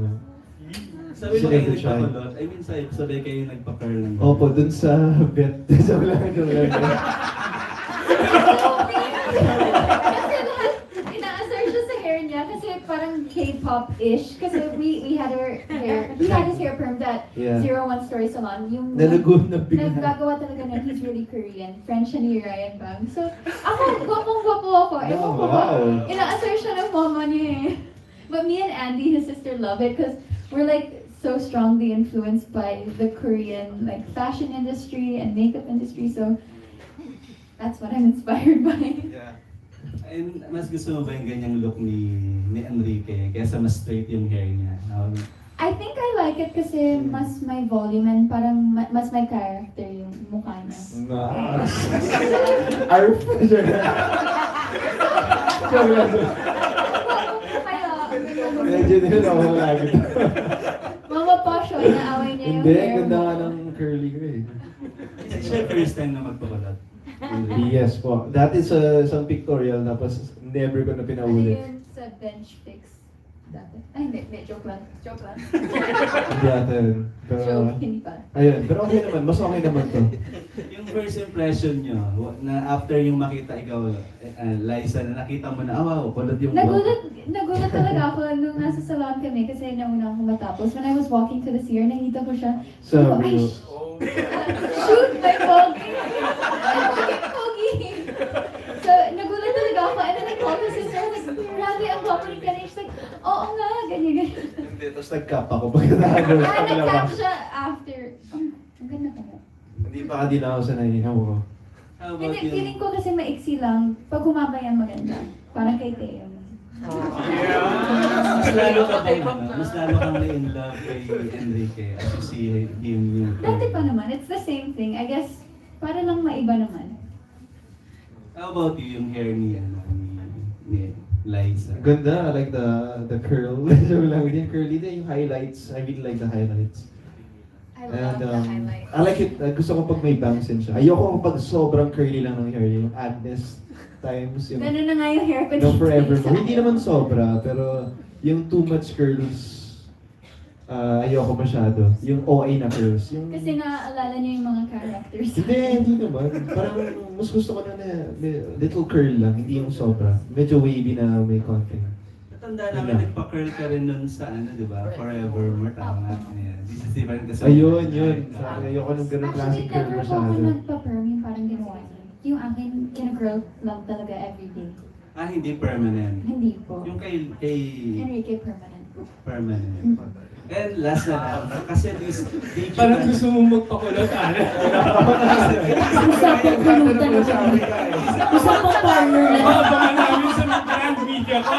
Sabi mo Sila kayo ito siya. nagpakulot? I mean, sabi kayo nagpa-curl ng... Opo, dun sa vet. Joke lang, joke lang. Ina-assert siya sa hair niya kasi parang K-pop-ish. Kasi we had his hair permed at Yeah. 01 Story Salon. Yung Nalagoon na bigla. naggagawa talaga nun, he's really Korean. French siya ni Ryan Bang. So, ako, gwapong-gwapo ako. Ewan ko ba? Wow. Ina-assert siya ng mama niya eh. But me and Andy, his sister, love it because we're like so strongly influenced by the Korean like fashion industry and makeup industry. So, that's what I'm inspired by. Yeah. And mas gusto mo ba yung ganyang look ni Enrique kaysa mas straight yung hair niya? I think I like it kasi mas may volume and parang mas may character yung mukha niya. Arf! Joke lang. Kaya, Medyo din ako lagi. Mama Passion, naaway niya yung Hindi, hair ganda mo. nga ng curly ko eh. Is it your first time na magpakulot? Yes po. That is isang pictorial tapos never ko na Ano pinaulit. yun sa bench fix dati? Ay, hindi, joke lang. Joke lang. Hindi ata yun. Pero, Joke, hindi pa. ayun. Pero okay naman. Mas okay naman to. Yung first impression nyo, na after yung makita ikaw, Liza, na nakita mo na, wow, kulot yung Nagulat talaga ako nung nasa salon kami kasi nauna akong matapos. When I was walking to the CR, nakita ko siya. So, Ay, shoot, my pogi! My pogi! So, nagulat talaga ako. And then I called my sister. I was like, grabe, ang gwapo ni Karen. She's like, oo nga, ganyan. Hindi, tapos nag-cap ako pagkatapos. Nag-cap siya after. Ang ganda pala. Hindi pa din ako sanay. Ako. How about Hindi, feeling yung... ko kasi maiksi lang. Pag humaba yan maganda. Parang kay Teo. Mas lalo ka bang, mas lalo kang na-in love kay Enrique as you see him yung... Dati pa naman, it's the same thing. I guess, para lang maiba naman. How about you, yung hair ni Liza? Ganda. I like the curl. So lang din curly din yung highlights. I really like the highlights. I love the highlight. I like it. Gusto ko pag may bangs din siya. Ayoko kapag sobrang curly lang ng hair. Yung Agnes times. Yung Ganun na nga yung hair ko. no forever mo. Hindi naman sobra, pero yung too much curls, ayoko masyado. Yung OA na curls. Yung... Kasi naaalala niyo yung mga characters. Hindi naman. Parang mas gusto ko na may little curl lang, hindi yung sobra. Medyo wavy na may konting. Tanda namin, nagpa-curl ka rin nun sa ano, di ba? Forevermore, tama. Yeah. This is different kasi. Ayun. Sabi, ayoko ng ganun Actually, klaseng curl never po ako masyado. nagpa-perm yung parang ginawa niya. Yung akin, kina-curl lang talaga everyday. Hindi permanent. Hindi po. Yung kay Enrique permanent. permanent. And last na lang, kasi this DJ Parang gusto mo magpakulot, ano? Usapang kulutan na kami. Usapang partner na. Abangan namin sa grand media ko.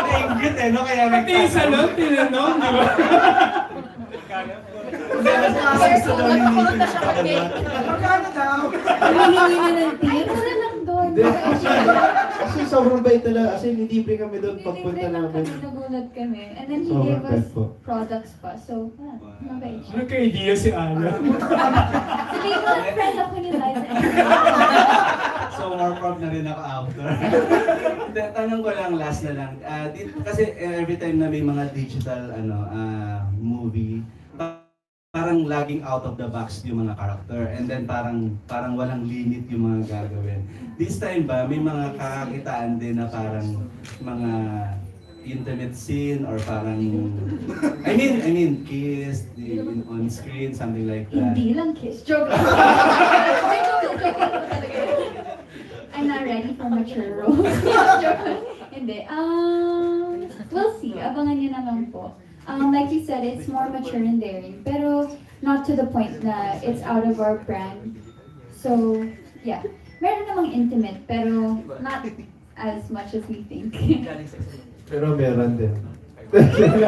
Nainggit eh, no? Kaya Pati yung salon, tinanong, di ba? Kulot na siya kami. Humihingi na ng tip. Wala lang doon. Kasi sobrang bait talaga. As in, libre kami doon pagpunta Nilibre lang namin. kami, nagulat kami. And then he Sobrang gave us bait po. products pa. So, mabait siya. Ano kay idea si Ana? Sabihin ko, friend ako ni Liza. So, more proud na rin ako after. Hindi, tanong ko lang, last na lang. Kasi every time na may mga digital movie, parang laging out of the box yung mga character, and then parang walang limit yung mga gagawin. This time ba, may mga kakakitaan din na parang mga intimate scene or parang I mean kiss on screen, something like that. Hindi lang kiss. Joke. I'm not ready for mature roles. Joke. Hindi. We'll see. Abangan niyo na lang po. Like you said, it's more mature and daring, pero not to the point na it's out of our brand. So, yeah. Meron namang intimate, pero not as much as we think. Pero meron din. Sige,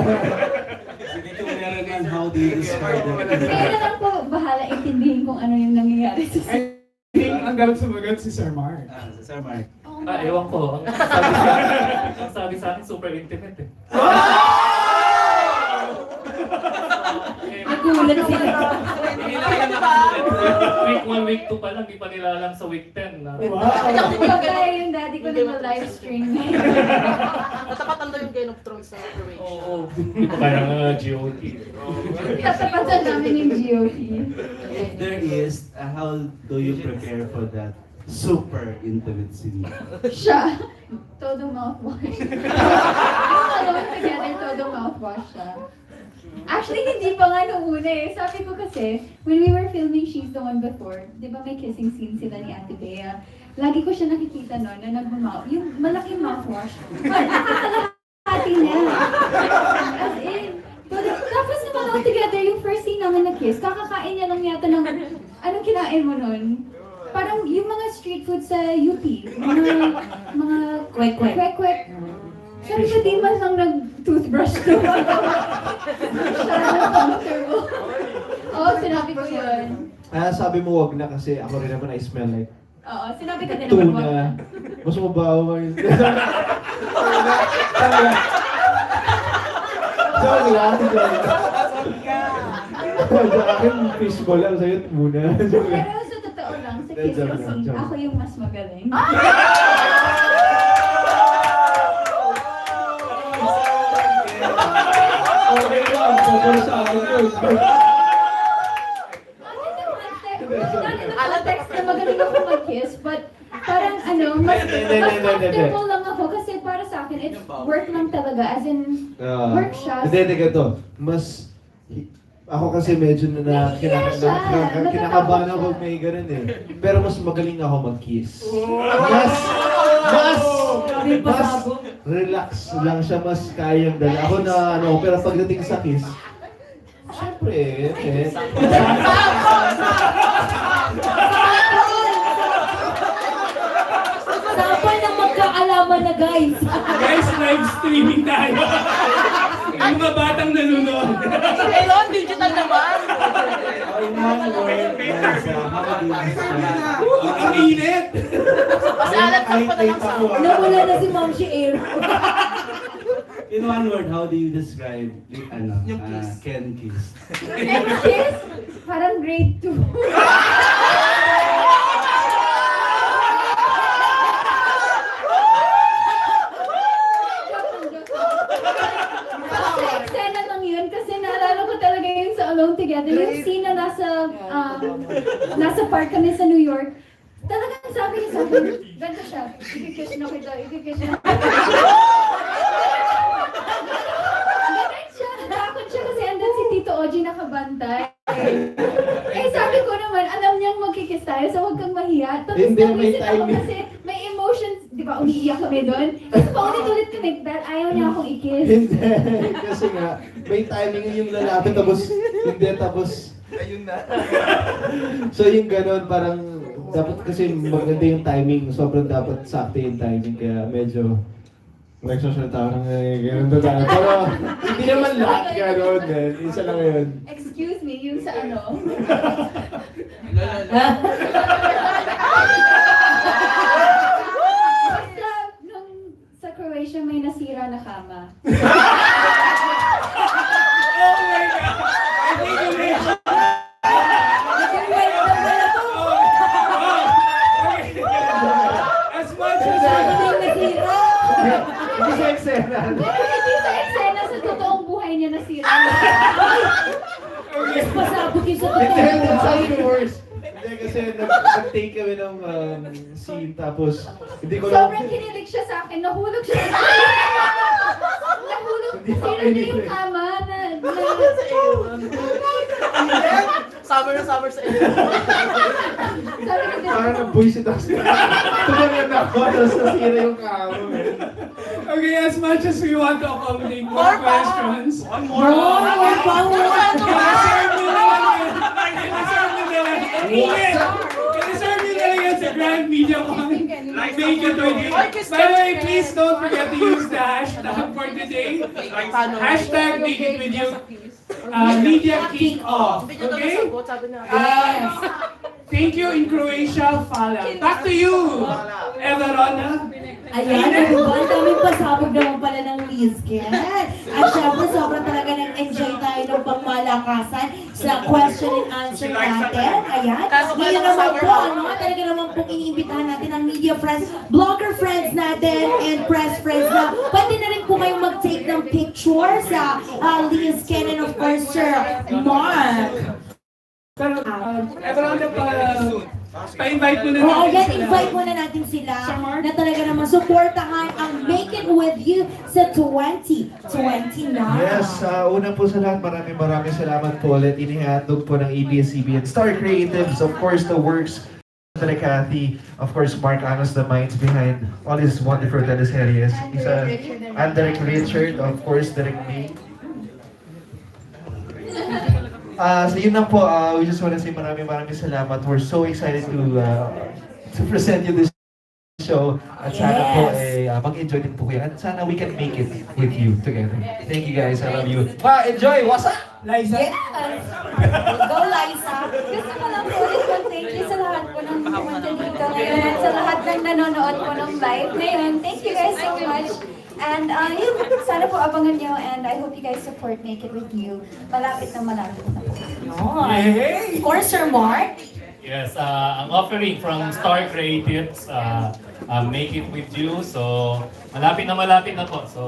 kung meron man, how do you describe that? Kaya na lang po bahala intindihin kung ano yung nangyayari sa I think ang dapat sumagot si Sir Mark. Sir Mark. Ewan ko. Ang sabi sa akin, super intimate eh. nagulat sila. Week 1, week 2 pa lang, di pa nila alam sa week 10 na. Kaya yung daddy ko na live stream. Natapatan daw yung Game of Thrones sa Croatia. Oo, di pa kaya nga GOT. Tatapatan namin yung GOT. If there is, how do you prepare for that super intimate scene? Siya, todo mouthwash. Alone together, todo mouthwash siya. Actually, hindi pa nga nung una eh. Sabi ko kasi, when we were filming She's the One before, di ba may kissing scene sila ni Ate Bea? Lagi ko siya nakikita noon na nag-mouth, yung malaking mouthwash. Nakakalahati niya. As in, tapos naman all together, yung first scene namin na kiss, kakakain niya lang yata ng, anong kinain mo nun? Parang yung mga street food sa UP, mga kwek-kwek. Sabi ko, di man lang nag-toothbrush to. Masyadong comfortable. Oo, sinabi ko yun. Sabi mo wag na kasi ako rin naman I smell like Oo, sinabi ko din naman wag na. tuna. Mas mabaho mo yun. Joke lang. Sa akin, fishball lang. Sa'yo, tuna. Joke lang. Pero sa totoo lang, sa kissing scene, ako yung mas magaling. Okay lang. Pagkala sa akin yun. Alam text na magaling ako mag-kiss, but parang mas comfortable lang ako kasi para sa akin, it's work lang talaga, as in, work siya. Hindi, ganito. Ako kasi medyo kinakabahan ako pag may ganun eh. Pero mas magaling ako mag-kiss. Mas relax lang siya, mas kayang dala. Ako na pero pagdating sa kiss, syempre, Sample ng magkaalaman na guys. Guys, live streaming tayo. Yung mga batang nanonood. Hello, digital naman! In one word, Liza, how do you describe? Ang init! Pasaalat ka pa na lang sa Nawala na si Ma'am Air. In one word, how do you describe Yung kiss. Ken kiss? And kiss, parang grade 2. Eksena lang yun kasi naalala ko talaga yun sa Alone Together. Yung scene na nasa park kami sa New York. Talagang sabi niya sa akin, ganda siya, ikikiss na kita, ikikiss na kita. Ganun siya, natakot siya kasi andun si Tito Oji nakabantay. Eh sabi ko naman, alam niyang magkikiss tayo, so huwag kang mahiya. Tapos Hindi, may nawisit ako timing. kasi may emotions, di ba, umiiyak kami doon. Tapos paulit-ulit kami, dahil ayaw niya akong i-kiss. Hindi. Kasi nga, may timing yung lalapit tapos hindi tapos ayun na. So yung ganun parang dapat kasi maganda yung timing. Sobrang dapat sakto yung timing kaya medyo nagsasalita ako ng ganun na tayo. Pero hindi naman lahat ganun. Isa lang yun. Excuse me, yung sa ano? Basta, nung Hindi, sabi ko worse. Hindi kasi nag-take kami ng scene tapos hindi ko lang... Sobrang kinilig siya sa akin. Nahulog siya. Nahulog. Sino na yung kama na... Summer na summer sa iyo. Sabi ko din. Parang nag-voice it tapos tumagal na ako tapos nasira yung kamo. Okay, as much as we want to accommodate more questions, More power! I-reserve nyo na lang yan sa Grand Media Con. Make it with you. By the way, please don't forget to use the hashtag for today. Hashtag make it with you. Media kick off. Okay? Thank you in Croatia, Fala. Back to you, Everona. Ayan, ano ba? Ang daming pasabog naman pala ng Lizken. At syempre, sobrang talaga nag-enjoy tayo ng pangmalakasan sa question and answer natin. Ayan. Ngayon naman po, ano, talaga naman pong iniimbitahan natin ang media friends, blogger friends natin, and press friends na pwede na rin po kayong mag-take ng picture sa Lizken and of course, Sir Mark. Pero, Everona, pa-invite mo na Oo, natin yan, sila. invite muna natin sila na talaga naman supportahan ang Make It With You sa 2029. Yes, una po sa lahat, maraming salamat po ulit. Inihatog po ng ABS-CBN Star Creatives, of course, the works, Andre Cathy, of course, Mark Anos, the minds behind all these wonderful teleseries. Andre Richard, of course, Derek May. So yun lang po, we just want to say maraming salamat. We're so excited to present you this show. At sana po mag-enjoy din po kayo. At sana we can make it with you together. Thank you guys, I love you. Enjoy! What's up? Liza? Yes! Go, Liza! Gusto ko lang po ulit mag-thank you sa lahat po ng pumunta dito ngayon at sa lahat ng nanonood po ng live ngayon. Thank you guys so much. And yun, sana po abangan nyo and I hope you guys support Make It With You. Malapit na po. Of course, Sir Mark. Yes, ang offering from Star Creatives, Make It With You. So, malapit na po. So,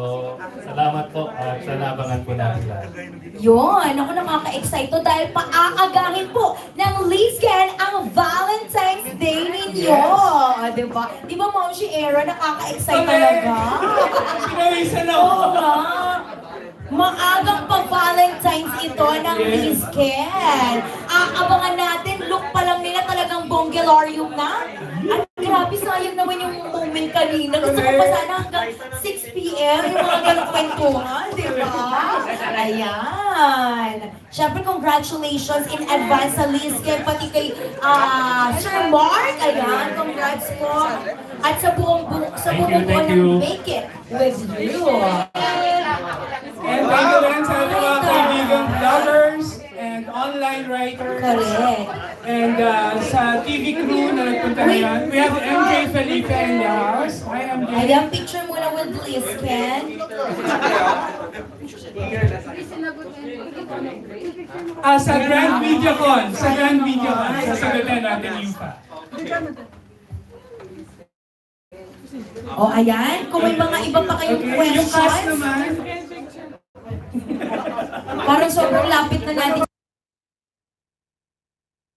salamat po at sana abangan po natin lahat. Yun, ako nakaka-excite to dahil paaagahin po ng Lizken ang Valentine's Day ninyo. Diba? Di ba mo si Era nakaka-excite talaga? Pinawisan na Oo ako. nga. Maagang pa-Valentine's ito ng Lizken. Aabangan natin, look pa lang nila talagang bongelarium na. At grabe, sayang naman yung moment kanina. Gusto ko pa sana hanggang 6 p.m. yung mga ganong kwentuhan, di ba? Ayan. Siyempre, congratulations in advance sa Lizken, pati kay Sir Mark. Ayan, congrats po. At sa buong Thank you. ng Make It With You. And thank you rin sa mga kaibigang vloggers and online writers. Correct. And sa TV crew na nagpunta ngayon. We have MJ Felipe in the house. Hi, MJ. Ayan, picture muna with Lizken. Sa Grand Media Con. Sasagutin natin yung pa. O, ayan. Kung may mga iba pa kayong Okay, yung cast questions, naman. parang sobrang lapit na natin